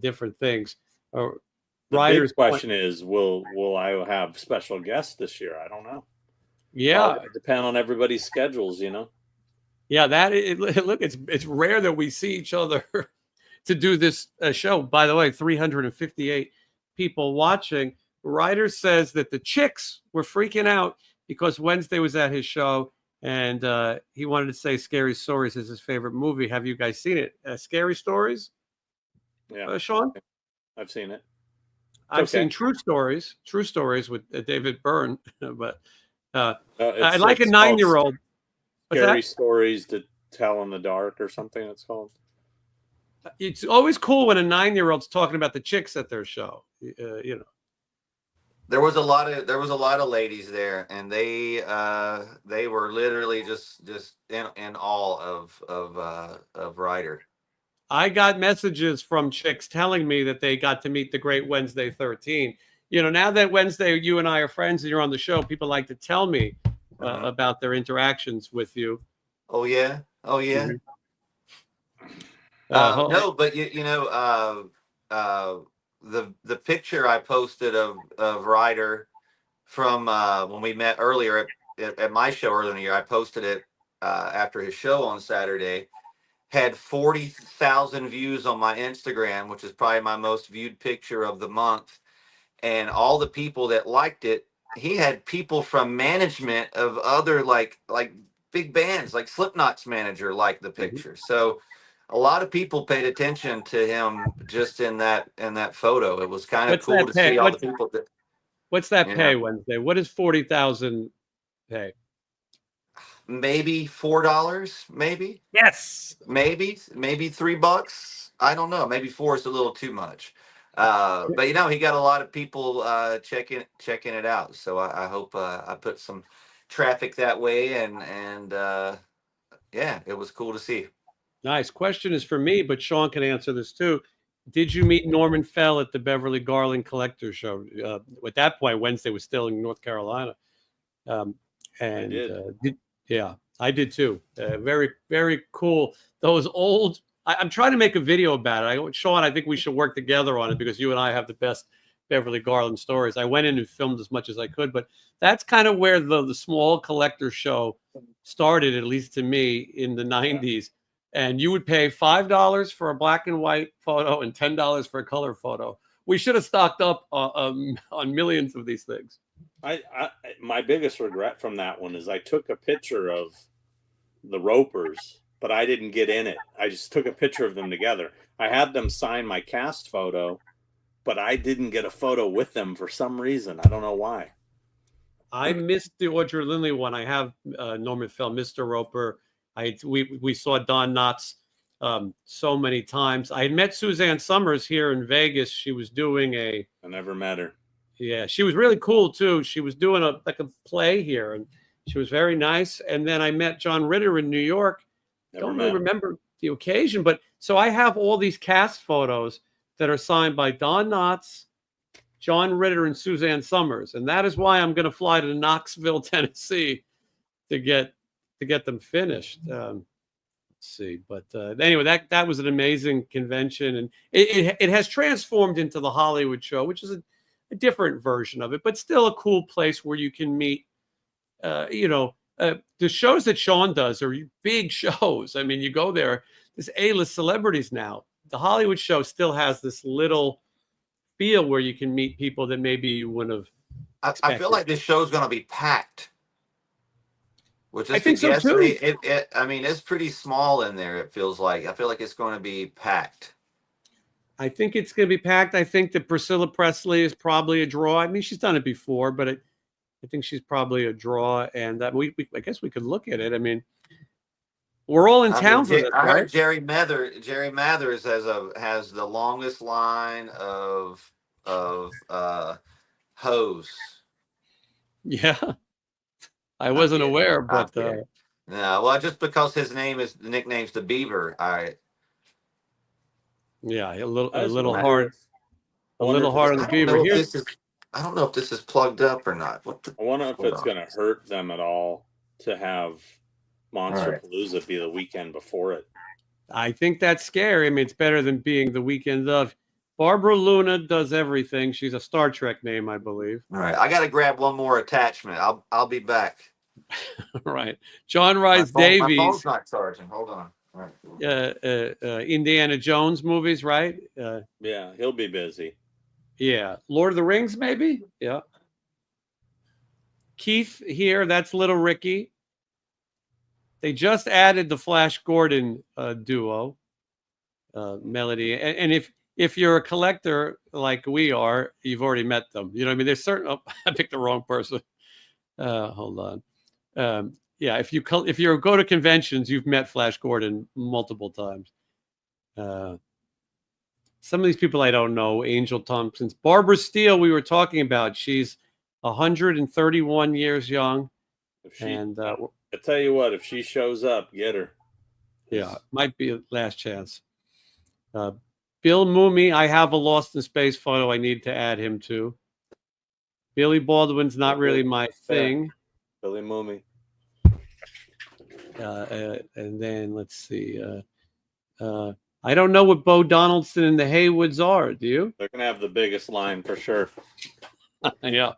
different things. Or the writers big question is, will I have special guests this year? I don't know. Yeah, Depend on everybody's schedules, you know. yeah. Look, it's rare that we see each other to do this show. By the way, 358 people watching. Ryder says that the chicks were freaking out because Wednesday was at his show, and he wanted to say Scary Stories is his favorite movie. Have you guys seen it? Scary Stories? Yeah, Sean? I've seen it. I've seen True Stories with David Byrne, but I like a 9-year-old. Scary Stories to Tell in the Dark or something it's called. It's always cool when a 9-year-old's talking about the chicks at their show. You know, there was a lot of ladies there, and they were literally just in awe of Ryder. I got messages from chicks telling me that they got to meet the great Wednesday 13. You know, now that Wednesday you and I are friends and you're on the show, people like to tell me about their interactions with you. Oh yeah, oh yeah. Mm-hmm. No, but you know, the picture I posted of Ryder from when we met earlier at my show earlier in the year, I posted it after his show on Saturday. Had 40,000 views on my Instagram, which is probably my most viewed picture of the month. And all the people that liked it, he had people from management of other like big bands, like Slipknot's manager liked the picture. So a lot of people paid attention to him just in that photo. It was kind of cool to see all the people that. What's that pay, Wednesday? What is 40,000 pay? Maybe $4, maybe. Yes. Maybe $3. I don't know. Maybe 4 is a little too much. But you know, he got a lot of people checking it out. So I hope I put some traffic that way, and yeah, it was cool to see. Nice. Question is for me, but Sean can answer this too. Did you meet Norman Fell at the Beverly Garland Collector Show? At that point, Wednesday was still in North Carolina. And I did. Yeah, I did too. Very, very cool. Those old. I'm trying to make a video about it. Sean, I think we should work together on it because you and I have the best Beverly Garland stories. I went in and filmed as much as I could, but that's kind of where the small collector show started, at least to me, in the 90s. And you would pay $5 for a black and white photo and $10 for a color photo. We should have stocked up on millions of these things. My biggest regret from that one is I took a picture of the Ropers, but I didn't get in it. I just took a picture of them together. I had them sign my cast photo, but I didn't get a photo with them for some reason. I don't know why. I missed the Audrey Lindley one. I have Norman Fell, Mr. Roper. We saw Don Knotts so many times. I had met Suzanne Summers here in Vegas. She was doing I never met her. Yeah, she was really cool too. She was doing a play here, and she was very nice. And then I met John Ritter in New York. Don't really remember the occasion, but so I have all these cast photos that are signed by Don Knotts, John Ritter, and Suzanne Summers, and that is why I'm going to fly to Knoxville, Tennessee, to get them finished. Let's see, but anyway, that was an amazing convention, and it has transformed into the Hollywood show, which is a different version of it, but still a cool place where you can meet. The shows that Sean does are big shows. I mean, you go there, there's A-list celebrities now. The Hollywood show still has this little feel where you can meet people that maybe you wouldn't have. I feel like this show is going to be packed. I think so too. I mean, it's pretty small in there. It feels like. I feel like it's going to be packed. I think it's going to be packed. I think that Priscilla Presley is probably a draw. I mean, she's done it before, but I think she's probably a draw. And I guess we could look at it. I mean, we're all in town for this, I right? heard Jerry Mathers has the longest line of hoes. Yeah, I wasn't aware, but no, well, just because his the nickname's the Beaver. All right. Yeah, a little hard. A little hard on the Beaver. I don't know if this is plugged up or not. What the? I wonder if Hold it's on. going to hurt them at all to have Monster Right. Palooza be the weekend before it. I think that's scary. I mean, it's better than being the weekend of. Barbara Luna does everything. She's a Star Trek name, I believe. All right, I got to grab one more attachment. I'll be back. Right. John My Rhys phone's Davies, not charging. Hold on. All right. Indiana Jones movies, right? Yeah, he'll be busy. Yeah. Lord of the Rings, maybe? Yeah. Keith here, that's Little Ricky. They just added the Flash Gordon duo, Melody. And if you're a collector like we are, you've already met them. You know what I mean? There's certain, oh, I picked the wrong person. Hold on. Yeah, if you go to conventions, you've met Flash Gordon multiple times. Some of these people I don't know. Angel Thompson's Barbara Steele. We were talking about. She's 131 years young. If she, And I tell you what, if she shows up, get her. yeah, might be a last chance. Bill Mooney. I have a Lost in Space photo. I need to add him to. Billy Baldwin's not really my thing. Billy Mooney. And then let's see. I don't know what Bo Donaldson and the Haywoods are. Do you? They're gonna have the biggest line for sure. Yeah,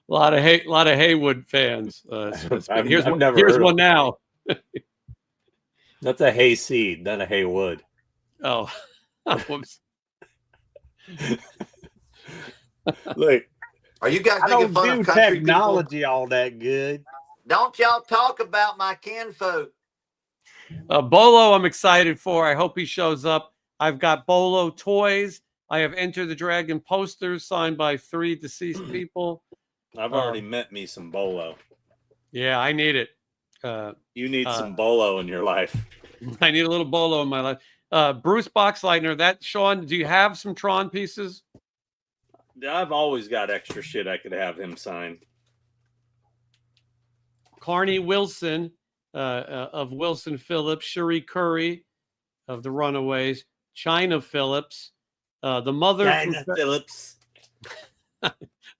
a lot of Haywood fans. Here's one now. That's a hayseed, not a haywood. Oh, whoops. Look, Are you guys I making don't fun do of country technology all that good. people? Don't y'all talk about my kinfolk. Bolo, I'm excited for. I hope he shows up. I've got Bolo toys. I have Enter the Dragon posters signed by 3 deceased people. I've already met me some Bolo. Yeah, I need it. You need some Bolo in your life. I need a little Bolo in my life. Bruce Boxleitner, that Sean, do you have some Tron pieces? I've always got extra shit I could have him sign. Carney Wilson of Wilson Phillips, Cherie Curry of the Runaways, China Phillips, the mother China Phillips.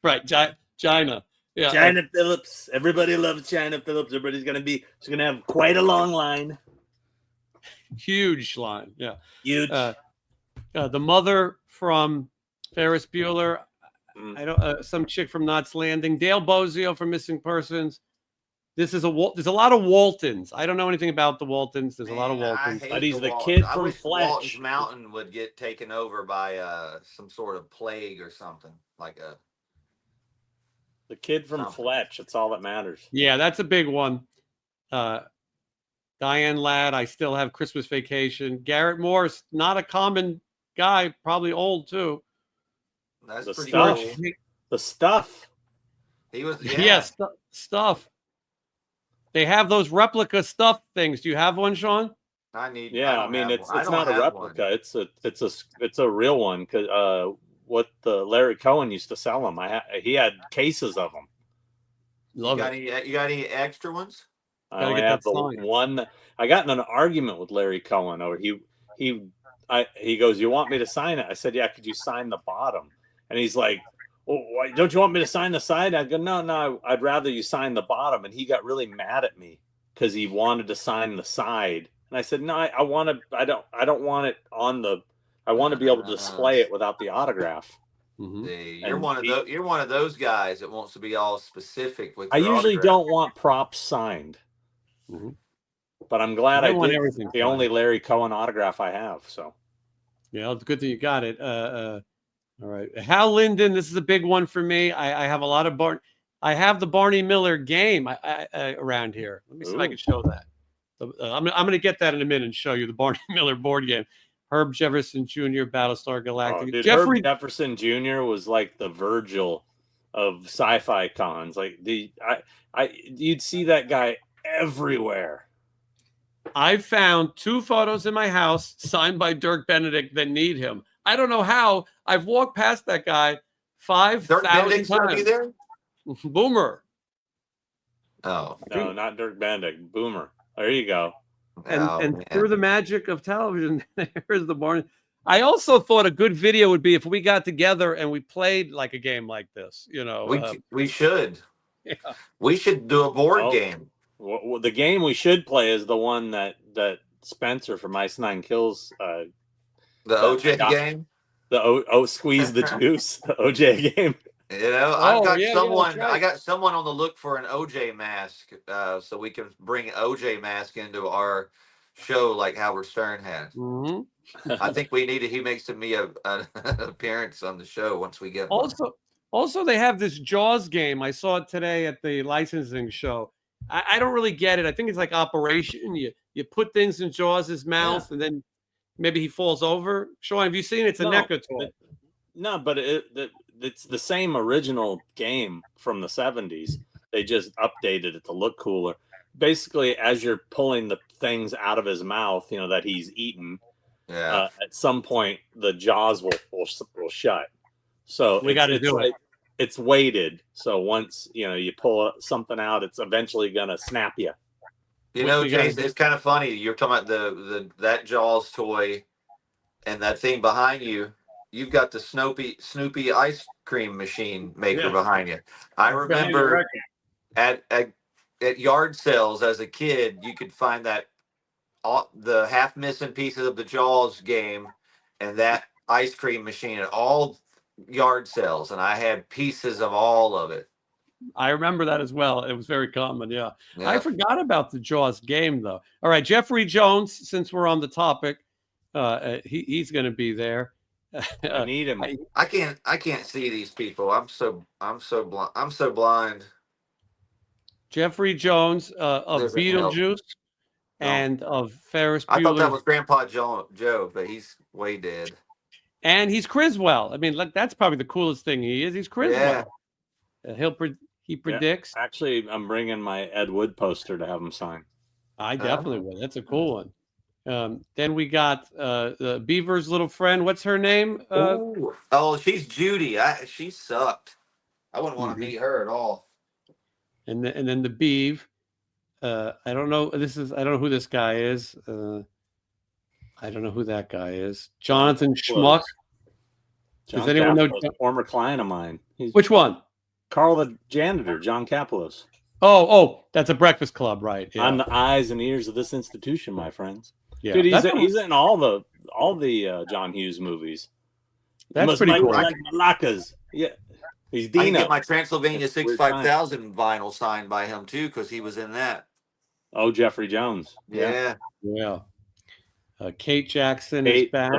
Right, China. Yeah, China Phillips. Everybody loves China Phillips. Everybody's gonna have quite a long line. huge line. Yeah, Huge. the mother from Ferris Bueller. I don't. Some chick from Knots Landing. Dale Bozio from Missing Persons. There's a lot of Waltons. I don't know anything about the Waltons. There's a lot of Waltons. But he's the kid I from wish Fletch. Walton's Mountain would get taken over by some sort of plague or something like a. The kid from Something. Fletch. That's all that matters. Yeah, that's a big one. Diane Ladd. I still have Christmas Vacation. Garrett Morris, not a common guy. Probably old too. That's The pretty stuff. cool. The stuff. He was Stuff. They have those replica stuff things. Do you have one, Sean? I need. Yeah, I mean it's not a replica. It's a real one. Cause what the Larry Cohen used to sell them. He had cases of them. Love You got any extra ones? I only have the one. I got in an argument with Larry Cohen over he goes, "You want me to sign it?" I said, "Yeah." Could you sign the bottom? And he's like, "Oh, why, don't you want me to sign the side?" I go, "No, I'd rather you sign the bottom." And he got really mad at me because he wanted to sign the side. And I said, "No, I don't want it on the. I want to be able to display it without the autograph." See, you're one of those guys that wants to be all specific with. I your usually autograph. don't want props signed, but I'm glad I did. It's the only Larry Cohen autograph I have. So, yeah, it's good that you got it. All right, Hal Linden. This is a big one for me. I have a lot of I have the Barney Miller game around here. Let me see if I can show that. I'm going to get that in a minute and show you the Barney Miller board game. Herb Jefferson Jr., Battlestar Galactica. Dude, Herb Jefferson Jr. was like the Virgil of sci-fi cons. Like you'd see that guy everywhere. I found 2 photos in my house signed by Dirk Benedict that need him. I don't know how. I've walked past that guy 5,000 times. There? Boomer. Oh no, not Dirk Benedict. Boomer. There you go. And through the magic of television, there's the Barney. I also thought a good video would be if we got together and we played like a game like this. You know, We should. yeah. We should do a board Oh. game. Well, the game we should play is the one that Spencer from Ice Nine Kills. The OJ game. The squeeze the juice. The OJ game. You know, Oh, I've got yeah, someone. that's right. I got someone on the look for an OJ mask, so we can bring OJ mask into our show like Howard Stern had. Mhm. I think we need to. He makes me an appearance on the show once we get one. Also, they have this Jaws game. I saw it today at the licensing show. I don't really get it. I think it's like Operation. You put things in Jaws' mouth, and then maybe he falls over. Sean, have you seen it? It's a NECA toy. No, but it's the same original game from the 70s. They just updated it to look cooler. Basically, as you're pulling the things out of his mouth, you know, that he's eaten, at some point the jaws will shut. So we got to do it. It's weighted, so once you pull something out, it's eventually gonna snap you. You know, Jason, it's kind of funny. You're talking about that Jaws toy, and that thing behind you. You've got the Snoopy ice cream machine maker behind you. I remember at yard sales as a kid, you could find the half missing pieces of the Jaws game and that ice cream machine at all yard sales, and I had pieces of all of it. I remember that as well. It was very common. Yeah. I forgot about the Jaws game though. All right, Jeffrey Jones, since we're on the topic, he's going to be there. I need him. I can't see these people. I'm so blind. Jeffrey Jones of Beetlejuice and of Ferris Bueller. I thought that was Grandpa Joe, but he's way dead. And he's Criswell. I mean, that's probably the coolest thing he is. He's Criswell. Yeah. He predicts. Yeah. Actually, I'm bringing my Ed Wood poster to have him sign. I definitely would. That's a cool one. Then we got the Beaver's little friend. What's her name? She's Judy. She sucked. I wouldn't want to meet her at all. And then the Beav. I don't know. I don't know who this guy is. I don't know who that guy is. Jonathan Schmuck. Does anyone know? Former client of mine. Which one? Carl the janitor, John Kapelos. Oh, that's a Breakfast Club, right? Yeah. I'm the eyes and ears of this institution, my friends. Yeah, dude, he's in all the John Hughes movies. That's pretty cool. Malakas. Yeah, he's Dino. I can get my Transylvania 65000 vinyl signed by him too, because he was in that. Oh, Jeffrey Jones. Yeah. Kate Jackson is back.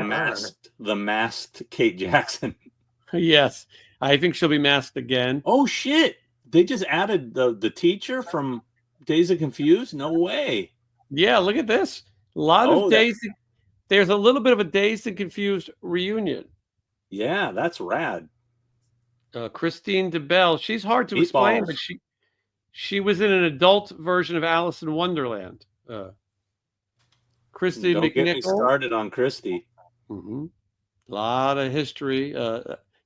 The masked Kate Jackson. Yes, I think she'll be masked again. Oh shit! They just added the teacher from Days of Confused. No way. Yeah, look at this. A lot of Days. There's a little bit of a Dazed and Confused reunion. Yeah, that's rad. Christine DeBelle. She's hard to explain, but she was in an adult version of Alice in Wonderland. Christy Don't McNichol. Get me started on Christy. A lot of history.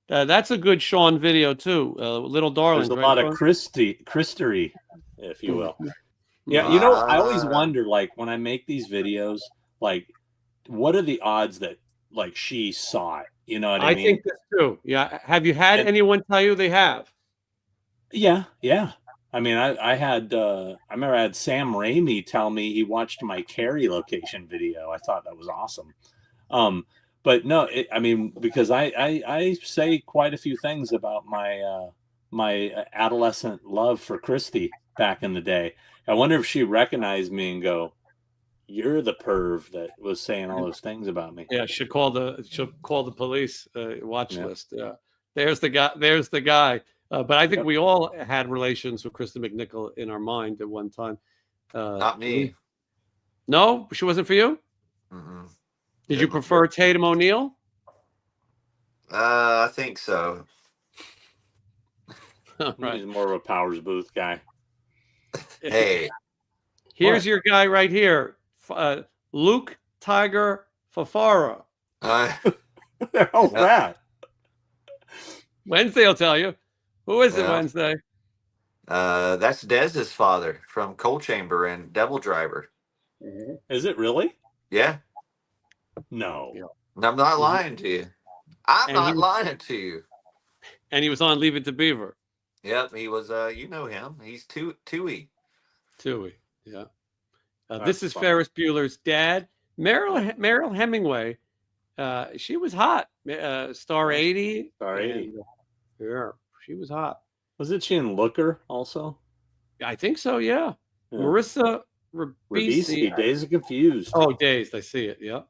That's a good Sean video too. Little Darlings. There's a lot of Christery, if you will. Yeah, I always wonder, like, when I make these videos, like, what are the odds that, like, she saw it? You know what I mean? I think this too. Yeah. Have you had anyone tell you they have? Yeah. I mean, I remember I had Sam Raimi tell me he watched my Carrie location video. I thought that was awesome. But no, because I say quite a few things about my adolescent love for Christy back in the day. I wonder if she recognized me and go, "You're the perv that was saying all those things about me." Yeah, she'll call the police watch list. Yeah, there's the guy. But I think we all had relations with Kristen McNichol in our mind at one time. Not me. No, she wasn't for you. Mm-mm. Did you prefer Tatum O'Neal? I think so. Right. He's more of a Powers Booth guy. Hey, here's your guy right here, Luke Tiger Fafara. How's that? Wednesday will tell you. Who is it Wednesday? That's Dez's father from Coal Chamber and Devil Driver. Is it really? Yeah. No. I'm not lying to you. I'm And not lying to you. he was on Leave It to Beaver Yep, he was. You know him. He's Tui. too. Yeah. This That's is fun. Ferris Bueller's dad, Meryl Hemingway. She was hot. Star 80. Star 80. And, yeah, she was hot. Wasn't she in Looker also? I think so. Yeah. Yeah. Marissa Ribisi, Ribisi. Days of Confused. Oh, Dazed. I see it. Yeah.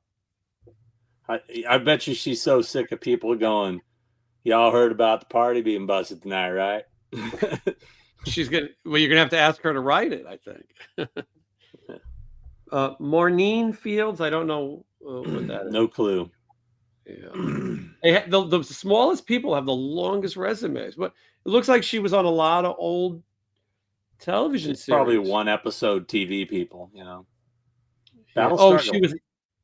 I bet you she's so sick of people going, y'all heard about the party being busted tonight, right? She's gonna. Well, you're gonna have to ask her to write it, I think. Maureen Fields. I don't know what that is. No clue. Yeah. The smallest people have the longest resumes, but it looks like she was on a lot of old television She's series. probably one episode TV people, you know. Yeah. Oh,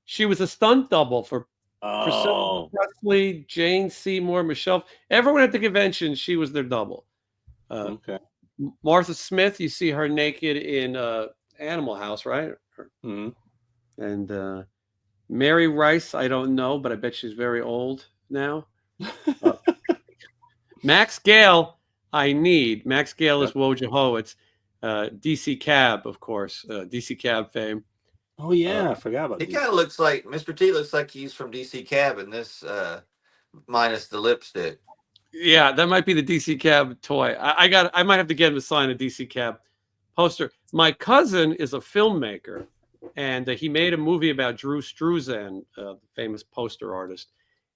she was a stunt double for Priscilla Presley, Jane Seymour, Michelle. Everyone at the convention, she was their double. Okay. Martha Smith, you see her naked in Animal House, right? Mm-hmm. And Mary Rice, I don't know, but I bet she's very old now. Max Gale, I need. Max Gale is Wojciech Howitz, DC Cab, of course, DC Cab fame. Oh yeah, I forgot about. He kind of looks like Mr. T. Looks like he's from DC Cab in this, minus the lipstick. Yeah, that might be the DC Cab toy. I might have to get him to sign a DC Cab poster. My cousin is a filmmaker, and he made a movie about Drew Struzan, the famous poster artist.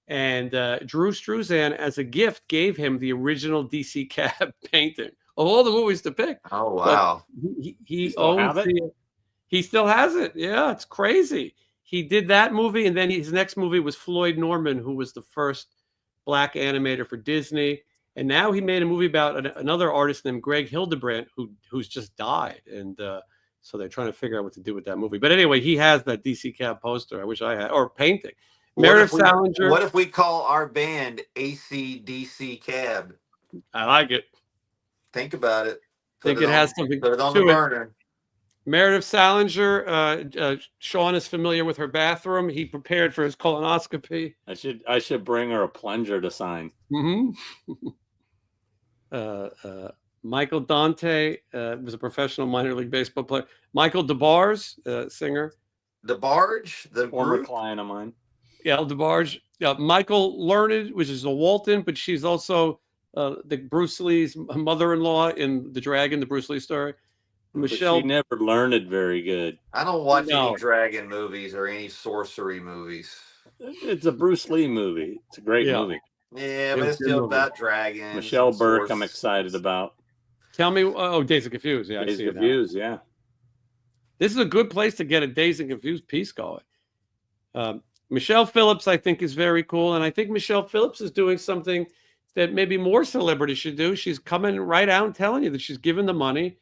And Drew Struzan, as a gift, gave him the original DC Cab painting of all the movies to pick. Oh wow! He still have it? He still has it. Yeah, it's crazy. He did that movie, and then his next movie was Floyd Norman, who was the first Black animator for Disney. And now he made a movie about another artist named Greg Hildebrandt, who's just died. And so they're trying to figure out what to do with that movie. But anyway, he has that DC Cab poster. I wish I had, or painting. Meredith Salinger. What if we call our band ACDC Cab? I like it. Think about it. Think it has something. Put it on the burner. Meredith Salinger. Sean is familiar with her bathroom. He prepared for his colonoscopy. I should bring her a plunger to sign. Mm-hmm. Michael Dante was a professional minor league baseball player. Michael DeBarge, singer. DeBarge, the former client of mine. Yeah, DeBarge. Michael Learned, which is a Walton, but she's also the Bruce Lee's mother-in-law in The Dragon, the Bruce Lee story. Michelle. But she never learned very good. I don't watch any dragon movies or any sorcery movies. It's a Bruce Lee movie. It's a great movie. Yeah, but it's still about dragons. Michelle Burke, I'm excited about. Tell me, Days of Confused. Yeah, Days of Confused, yeah. This is a good place to get a Days of Confused piece going. Michelle Phillips, I think, is very cool. And I think Michelle Phillips is doing something that maybe more celebrities should do. She's coming right out and telling you that she's giving the money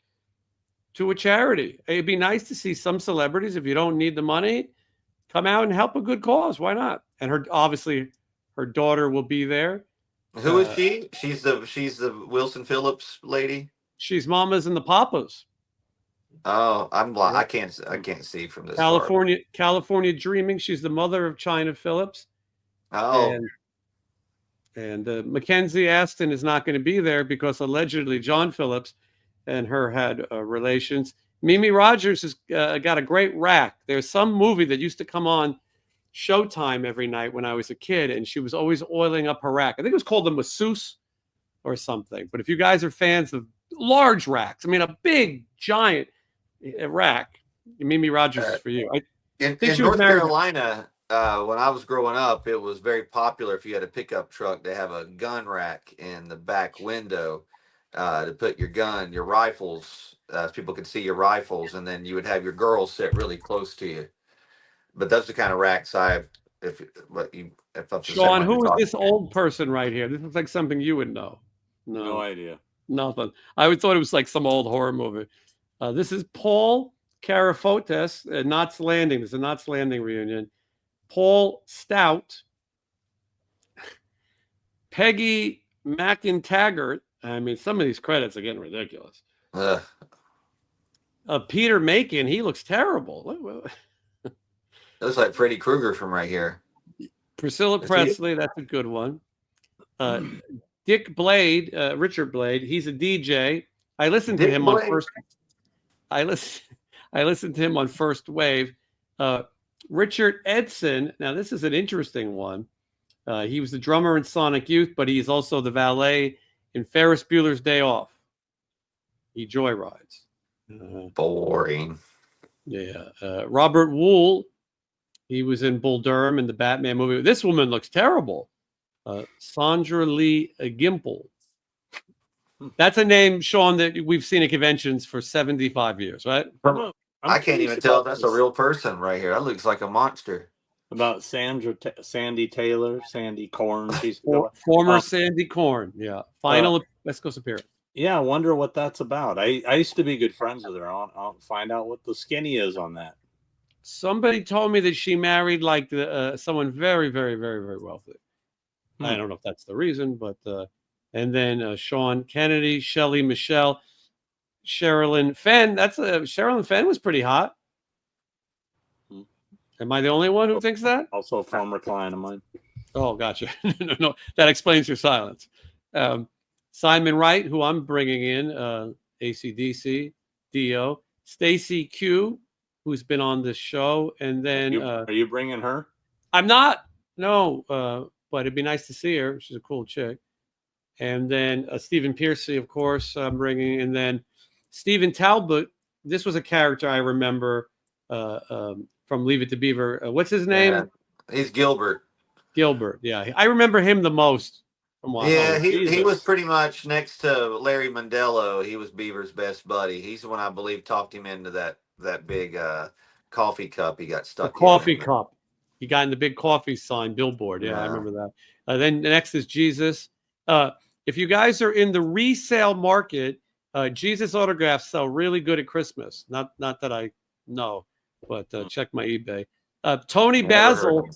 to a charity. It'd be nice to see some celebrities, if you don't need the money, come out and help a good cause. Why not? And obviously her daughter will be there. Who is she? She's the Wilson Phillips lady. She's Mamas and the Papas. Oh, I'm blind. I can't see from this. California Dreaming. She's the mother of China Phillips. Oh. And Mackenzie Aston is not going to be there because allegedly John Phillips and her had relations. Mimi Rogers has got a great rack. There's some movie that used to come on Showtime every night when I was a kid, and she was always oiling up her rack. I think it was called the masseuse or something. But if you guys are fans of large racks, I mean, a big, giant rack, Mimi Rogers is for you. In North Carolina, when I was growing up, it was very popular if you had a pickup truck to have a gun rack in the back window. To put your rifles, people could see your rifles, and then you would have your girls sit really close to you. But that's the kind of racks Sean, who is this old person right here? This looks like something you would know. No idea. Nothing. I would thought it was like some old horror movie. This is Paul Carafotes at Knots Landing. There's a Knots Landing reunion. Paul Stout, Peggy McIntaggart. I mean, some of these credits are getting ridiculous. Peter Macon, he looks terrible. Looks like Freddy Krueger from right here. Priscilla Presley, that's a good one. Dick Blade, Richard Blade, he's a DJ. I listened to him on first. I listened to him on First Wave. Richard Edson. Now this is an interesting one. He was the drummer in Sonic Youth, but he's also the valet in Ferris Bueller's Day Off. He joyrides. Boring. Yeah. Robert Wool. He was in Bull Durham in the Batman movie. This woman looks terrible. Sandra Lee Gimple. That's a name, Sean, that we've seen at conventions for 75 years, right? I can't even tell if that's a real person right here. That looks like a monster. About Sandy Taylor, Sandy Korn. She's former Sandy Korn. Yeah. Final West Coast appearance. Yeah, I wonder what that's about. I used to be good friends with her. I'll find out what the skinny is on that. Somebody told me that she married like someone very, very, very, very wealthy. I don't know if that's the reason, but and then Sean Kennedy, Shelley Michelle, Sherilyn Fenn. Sherilyn Fenn was pretty hot. Am I the only one who thinks that? Also a former client of mine. Oh, gotcha. No, that explains your silence. Simon Wright, who I'm bringing in, AC/DC, Dio, Stacy Q, who's been on the show, and then are you bringing her? I'm not. No, but it'd be nice to see her. She's a cool chick. And then Stephen Piercy, of course, I'm bringing, and then Stephen Talbot. This was a character I remember from Leave It to Beaver. What's his name? Yeah, he's Gilbert. Gilbert. Yeah, I remember him the most. Yeah, he was pretty much next to Larry Mondello. He was Beaver's best buddy. He's the one I believe talked him into that big coffee cup he got stuck in. Coffee cup. He got in the big coffee sign billboard. Yeah, I remember that. Then next is Jesus. If you guys are in the resale market, Jesus autographs sell really good at Christmas. Not that I know, but check my eBay. Tony Basil.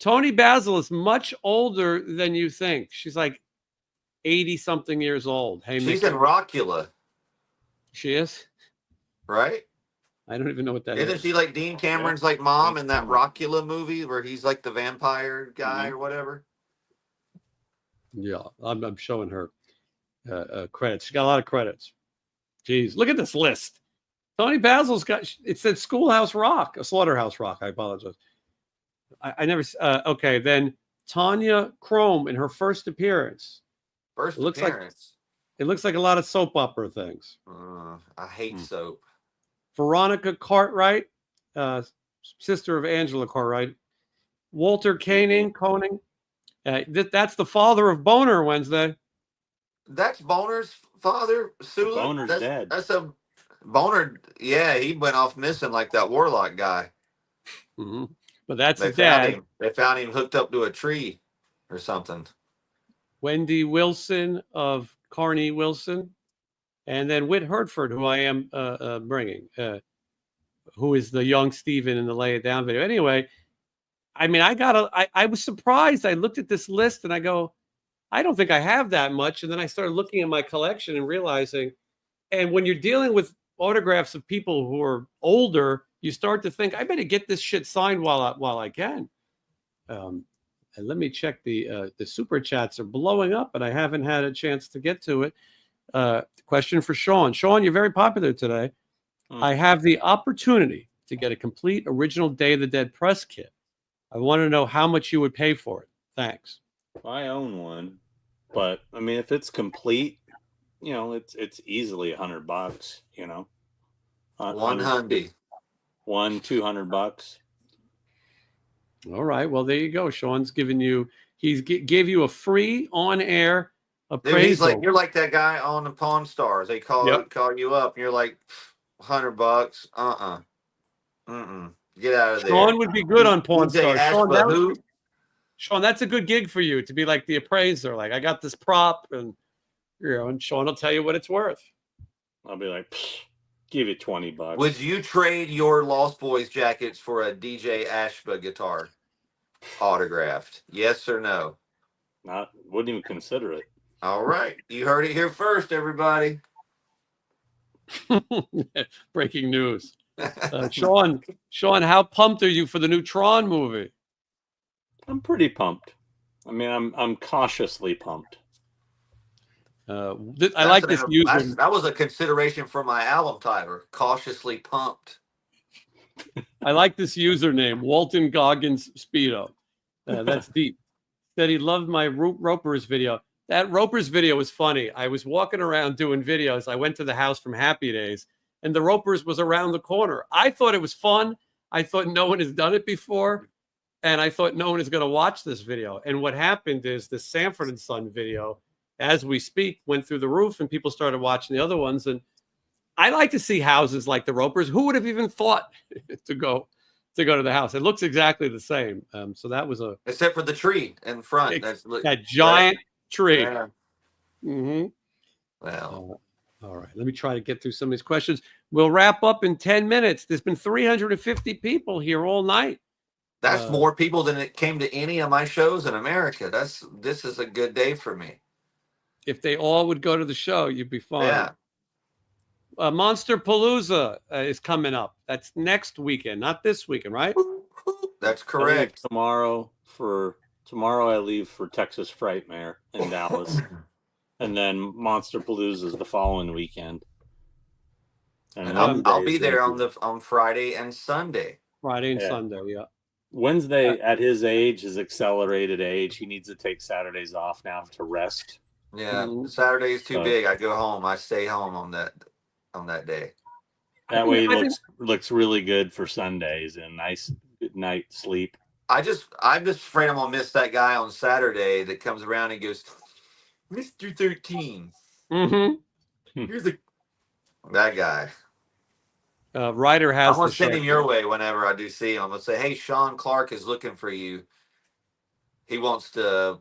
Tony Basil is much older than you think. She's like 80-something years old. Hey, she's in Rockula. She is? Right? I don't even know what that is. Isn't she like Dean Cameron's like mom in that Rockula movie where he's like the vampire guy or whatever? Yeah, I'm showing her credits. She got a lot of credits. Jeez, look at this list. Tony Basil's got, it said Schoolhouse Rock, a Slaughterhouse Rock. I apologize. I never, okay, then Tanya Chrome in her first appearance. It looks like a lot of soap opera things. I hate soap. Veronica Cartwright, sister of Angela Cartwright. Walter Koenig. That's the father of Boner Wednesday. That's Boner's father, Sula? Boner's dead. That's a Boner. Yeah, he went off missing like that Warlock guy. Mm-hmm. But that's his dad. They found him hooked up to a tree or something. Wendy Wilson of Carney Wilson. And then Whit Hertford, who I am bringing, who is the young Steven in the Lay It Down video. Anyway, I mean, I was surprised. I looked at this list and I go, I don't think I have that much. And then I started looking at my collection and realizing, and when you're dealing with autographs of people who are older, you start to think, I better get this shit signed while I can. And let me check the super chats are blowing up, but I haven't had a chance to get to it. Question for Sean. Sean, you're very popular today. I have the opportunity to get a complete original Day of the Dead press kit. I want to know how much you would pay for it. Thanks. I own one, but I mean, if it's complete, you know, it's easily $100. You know, 100, $200. All right. Well, there you go. Sean's giving you. Gave you a free on-air appraisal. Dude, he's like, you're like that guy on the Pawn Stars. They call you up, and you're like, $100. Get out of there. Sean would be good on Pawn Stars. Sean, that's a good gig for you to be like the appraiser. Like, I got this prop, and and Sean will tell you what it's worth. I'll be like, give you $20. Would you trade your Lost Boys jackets for a DJ Ashba guitar autographed? Yes or no? Wouldn't even consider it. All right. You heard it here first, everybody. Breaking news. Sean, how pumped are you for the new Tron movie? I'm pretty pumped. I mean, I'm cautiously pumped. I like this user. That was a consideration for my album title, Cautiously Pumped. I like this username, Walton Goggins Speedo. That's deep. Said he loved my Ropers video. That Ropers video was funny. I was walking around doing videos. I went to the house from Happy Days, and the Ropers was around the corner. I thought it was fun. I thought no one has done it before, and I thought no one is going to watch this video. And what happened is the Sanford and Son video, as we speak, went through the roof, and people started watching the other ones. And I like to see houses like the Ropers. Who would have even thought to go to the house? It looks exactly the same. So that was except for the tree in front. That giant tree. Yeah. Mm-hmm. Well, all right. Let me try to get through some of these questions. We'll wrap up in 10 minutes. There's been 350 people here all night. that's more people than it came to any of my shows in America. This is a good day for me. If they all would go to the show, you'd be fine. Yeah. Monster Palooza is coming up. That's next weekend, not this weekend, right? That's I leave correct. tomorrow I leave for Texas Frightmare in Dallas. And then Monster Palooza is the following weekend. And I'll be there on Friday and Sunday. Friday and Sunday, yeah. Wednesday, at his age, his accelerated age, he needs to take Saturdays off now to rest. Yeah, Saturday is too big. I go home. I stay home on that day. That way he looks really good for Sundays and nice good night sleep. I'm just afraid I'm gonna miss that guy on Saturday that comes around and goes, Mr. 13. Mm-hmm. Here's that guy. Ryder has. I'm gonna send him your way whenever I do see him. I'm gonna say, hey, Sean Clark is looking for you. He wants to.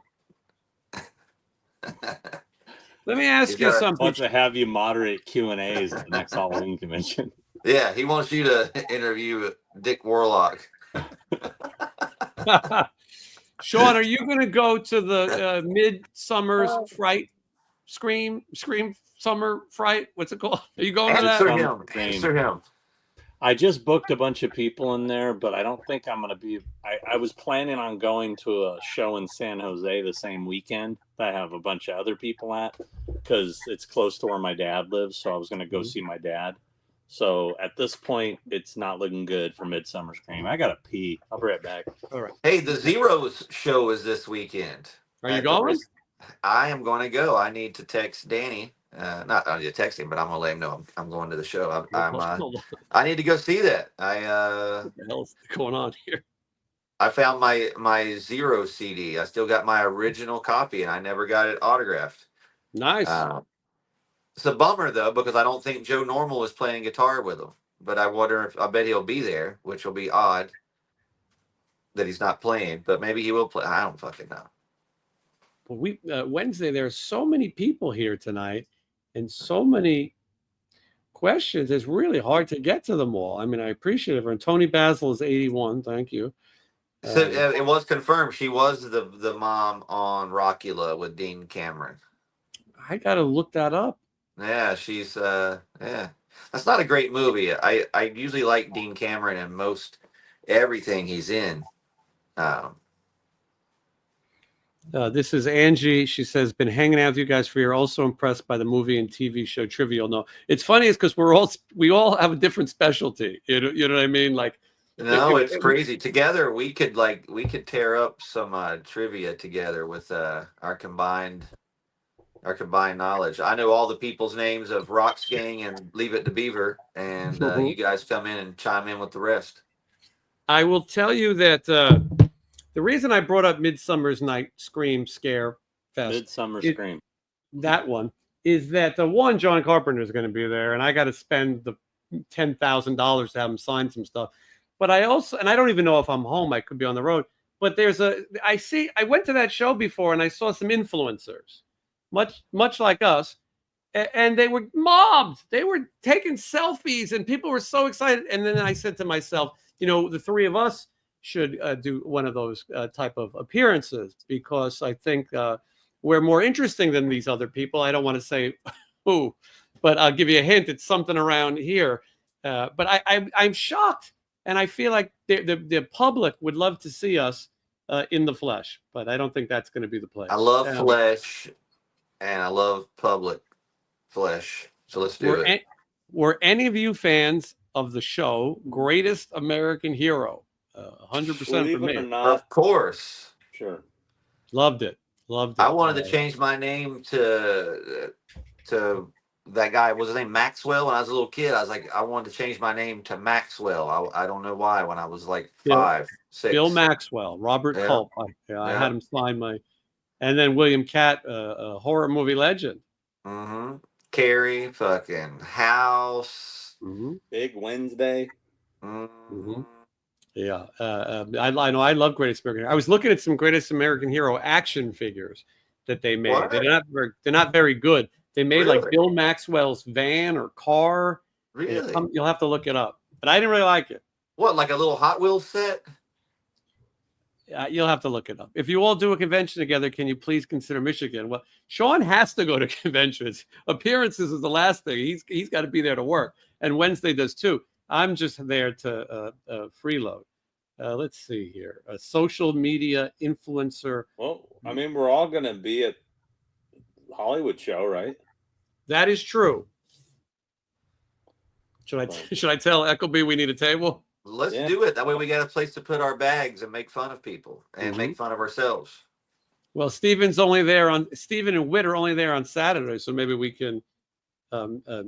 Let me ask you something. Wants to have you moderate Q&As at the next Halloween convention. Yeah, he wants you to interview Dick Warlock. Sean, are you going to go to the Midsummer's Fright Scream Summer Fright? What's it called? Are you going to that? Answer him. I just booked a bunch of people in there, but I don't think I'm going to be. I was planning on going to a show in San Jose the same weekend that I have a bunch of other people at because it's close to where my dad lives. So I was going to go see my dad. So at this point, it's not looking good for Midsummer Scream. I got to pee. I'll be right back. All right. Hey, the Zeros show is this weekend. Are you going? I am going to go. I need to text Danny. I need to text him, but I'm gonna let him know I'm going to the show. I need to go see that. What the hell's going on here? I found my Zero CD. I still got my original copy, and I never got it autographed. Nice. It's a bummer though, because I don't think Joe Normal is playing guitar with him. But I bet he'll be there, which will be odd that he's not playing. But maybe he will play. I don't fucking know. Well, Wednesday there are so many people here tonight. And so many questions, it's really hard to get to them all. I mean, I appreciate it. And Tony Basil is 81. Thank you. So it was confirmed. She was the mom on Rockula with Dean Cameron. I got to look that up. Yeah, she's yeah. That's not a great movie. I usually like Dean Cameron in most everything he's in. This is Angie. She says, been hanging out with you guys for a year. Also impressed by the movie and TV show Trivial. No, it's funny is because we all have a different specialty. You know what I mean? Like, no, it's crazy. Together we could tear up some trivia together with our combined knowledge. I know all the people's names of Rock's Gang and Leave It to Beaver, and you guys come in and chime in with the rest. I will tell you that the reason I brought up Midsummer's Night Scream Scare Fest, Midsummer Scream, that one is that the one John Carpenter is going to be there, and I got to spend the $10,000 to have him sign some stuff. But I also, and I don't even know if I'm home. I could be on the road. But I went to that show before, and I saw some influencers, much like us, and they were mobbed. They were taking selfies, and people were so excited. And then I said to myself, the three of us should do one of those type of appearances, because I think we're more interesting than these other people. I don't want to say who, but I'll give you a hint. It's something around here. But I'm shocked, and I feel like the public would love to see us in the flesh, but I don't think that's going to be the place. I love flesh, and I love public flesh. So let's do it. Were any of you fans of the show Greatest American Hero? 100% for me. Of course. Sure. Loved it. Loved it. I wanted to change my name to that guy. Was his name Maxwell? When I was a little kid, I was like, I wanted to change my name to Maxwell. I don't know why. When I was like 5, 6. Bill Maxwell, Robert Culp. I had him sign my, and then William Catt, a horror movie legend. Mm-hmm. Carrie, fucking House, Big Wednesday. Mm-hmm. Yeah, I know. I love Greatest American. I was looking at some Greatest American Hero action figures that they made. What? They're not very good. They made like Bill Maxwell's van or car. Really? You'll have to look it up. But I didn't really like it. What, like a little Hot Wheels set? You'll have to look it up. If you all do a convention together, can you please consider Michigan? Well, Sean has to go to conventions. Appearances is the last thing. He's got to be there to work, and Wednesday does too. I'm just there to freeload. Let's see here. A social media influencer. Well, I mean, we're all going to be at Hollywood show, right? That is true. Should I tell Eckleby we need a table? Let's do it. That way we got a place to put our bags and make fun of people and make fun of ourselves. Well, Stephen and Whit are only there on Saturday, so maybe we can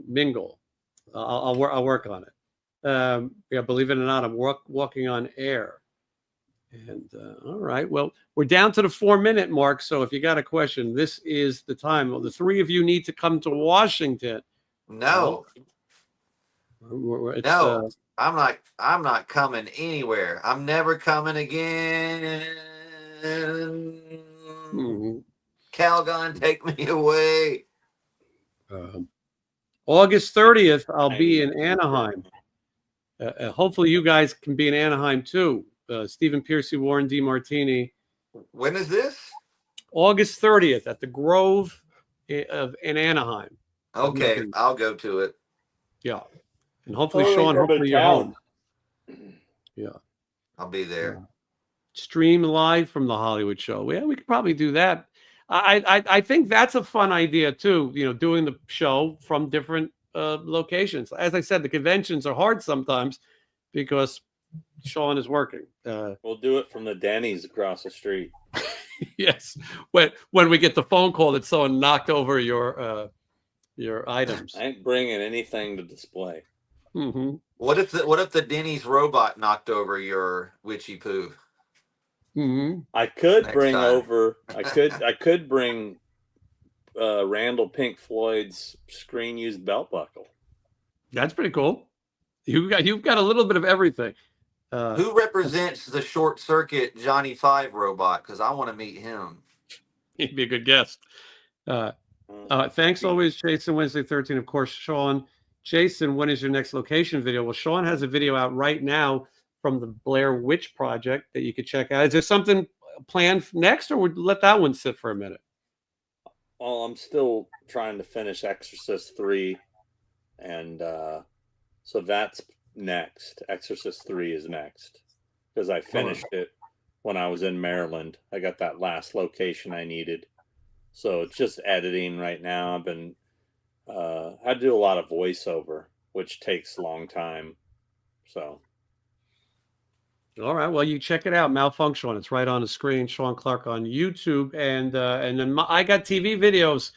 mingle. I'll work on it. Yeah, believe it or not, I'm walking on air. And all right, well, we're down to the 4-minute mark. So if you got a question, this is the time. Well, the three of you need to come to Washington. No. No. I'm not coming anywhere. I'm never coming again. Calgon, take me away. August 30th, I'll be in Anaheim. Hopefully you guys can be in Anaheim too. Stephen Piercy, Warren DeMartini. When is this? August 30th at the Grove in Anaheim. Okay, I'll go to it. Yeah. And hopefully, Sean, hopefully you're home. Yeah. I'll be there. Stream live from the Hollywood show. Yeah, we could probably do that. I think that's a fun idea too, doing the show from different locations. As I said, the conventions are hard sometimes because Sean is working. We'll do it from the Denny's across the street. Yes. When we get the phone call that someone knocked over your items. I ain't bringing anything to display. Mm-hmm. What if the Denny's robot knocked over your witchy poo? Mm-hmm. I could bring over. I could bring Randall Pink Floyd's screen used belt buckle. That's pretty cool. You've got a little bit of everything. Who represents the Short Circuit Johnny 5 robot? Because I want to meet him. He'd be a good guest. Thanks always, Jason. Wednesday 13, of course, Sean. Jason, when is your next location video? Well, Sean has a video out right now from the Blair Witch Project that you could check out. Is there something planned next, or would let that one sit for a minute? Well, I'm still trying to finish Exorcist 3, and so that's next. Exorcist 3 is next because I finished it when I was in Maryland. I got that last location I needed, so it's just editing right now. I've been I do a lot of voiceover, which takes a long time. So, all right. Well, you check it out. Malfunction. It's right on the screen. Sean Clark on YouTube, and then I got TV videos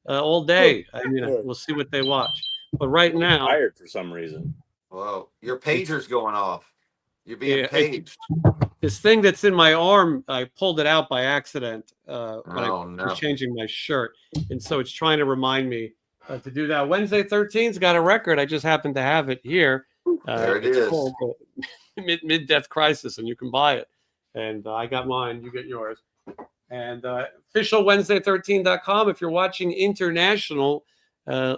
all day. I mean, we'll see what they watch. But right now, I'm tired for some reason. Whoa, your pager's going off. You're being paged. This thing that's in my arm, I pulled it out by accident when I was changing my shirt, and so it's trying to remind me to do that. Wednesday 13's got a record. I just happen to have it here. There it is. It's called Mid-Death Crisis, and you can buy it. And I got mine. You get yours. And official Wednesday13.com. If you're watching international,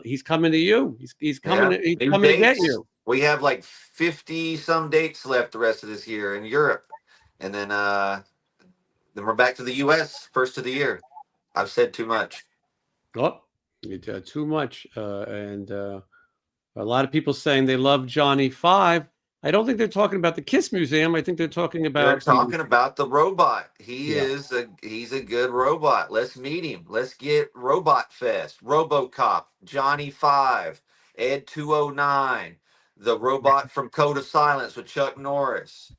he's coming to you. He's coming. He's coming to get you. We have like 50 some dates left the rest of this year in Europe, and then we're back to the U.S. first of the year. I've said too much. Oh, you did too much, and a lot of people saying they love Johnny 5. I don't think they're talking about the Kiss Museum. I think they're talking They're about talking about the robot. Yeah. He's a good robot. Let's meet him. Let's get Robot Fest, RoboCop, Johnny 5, Ed 209, the robot from Code of Silence with Chuck Norris.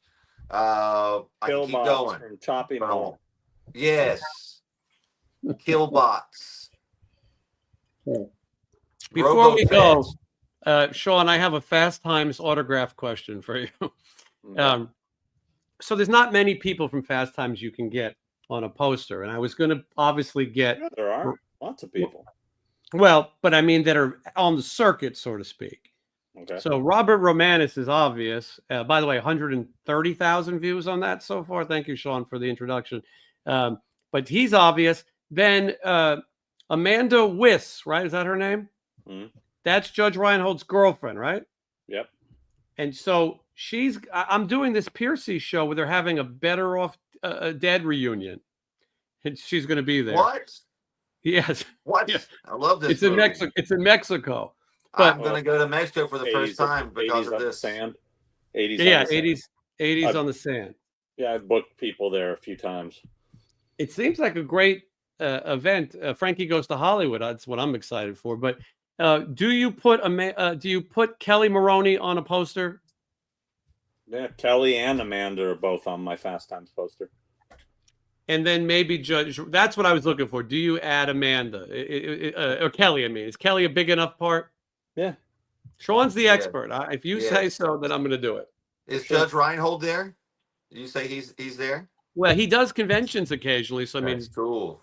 I can keep Killbots going. from Chopping Mall. Yes. Killbots. Before we go, RoboFest. Sean, I have a Fast Times autograph question for you. Okay. So there's not many people from Fast Times you can get on a poster, and I was going to obviously get Yeah, there are lots of people. well, but I mean that are on the circuit, so to speak. Okay. So Robert Romanus is obvious. By the way, 130,000 views on that so far. Thank you, Sean, for the introduction. But he's obvious. Then Amanda Wyss, right? Is that her name? Mhm. That's Judge Reinhold's girlfriend, right? Yep. And so I'm doing this Piercy show where they're having a Better Off Dead reunion. And she's going to be there. What? Yes. What? Yeah. I love this It's in movie. Mexico. It's in Mexico. But I'm going to go to Mexico for the first time because of on the this. sand. 80s. yeah, on the sand. 80s on the sand. Yeah, I've booked people there a few times. It seems like a great event. Frankie Goes to Hollywood. That's what I'm excited for. But do you put Kelly Maroney on a poster? Yeah, Kelly and Amanda are both on my Fast Times poster. And then maybe Judge. That's what I was looking for. Do you add Amanda or Kelly? I mean, is Kelly a big enough part? Yeah. Sean's the expert. If you Yes. say so, then I'm going to do it. Is Judge Reinhold there? Did you say he's there? Well, he does conventions occasionally. So I mean, That's cool.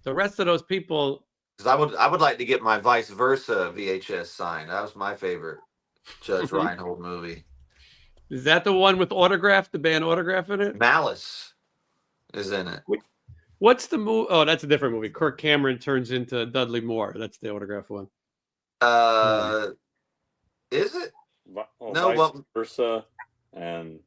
the rest of those people. Because I would like to get my Vice Versa VHS signed. That was my favorite Judge Reinhold movie. Is that the one with the band Autograph in it? Malice is in it. What's the movie? Oh, that's a different movie. Kirk Cameron turns into Dudley Moore. That's the Autograph one. Is it? No, Vice Versa and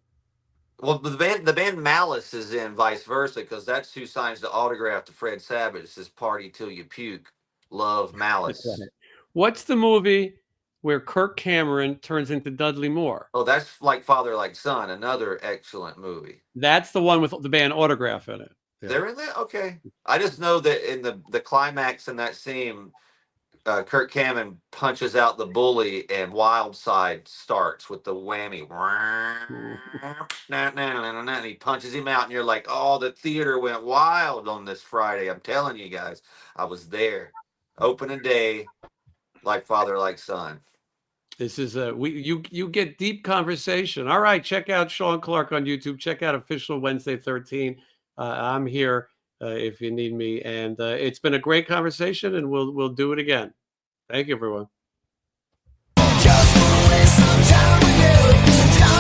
well, the band Malice is in Vice Versa because that's who signs the autograph to Fred Savage. It says "Party till you puke." Love Malice. Right. What's the movie where Kirk Cameron turns into Dudley Moore? Oh, that's Like Father, Like Son. Another excellent movie. That's the one with the band Autograph in it. Yeah. They're in there? Okay. I just know that in the climax in that scene, Kirk Cameron punches out the bully and Wild Side starts with the whammy. And he punches him out and you're like, oh, the theater went wild on this Friday. I'm telling you guys, I was there. Opening day, Like Father, Like Son. This is you get deep conversation. All right, check out Sean Clark on YouTube. Check out Official Wednesday 13. I'm here if you need me, and it's been a great conversation, and we'll do it again. Thank you, everyone.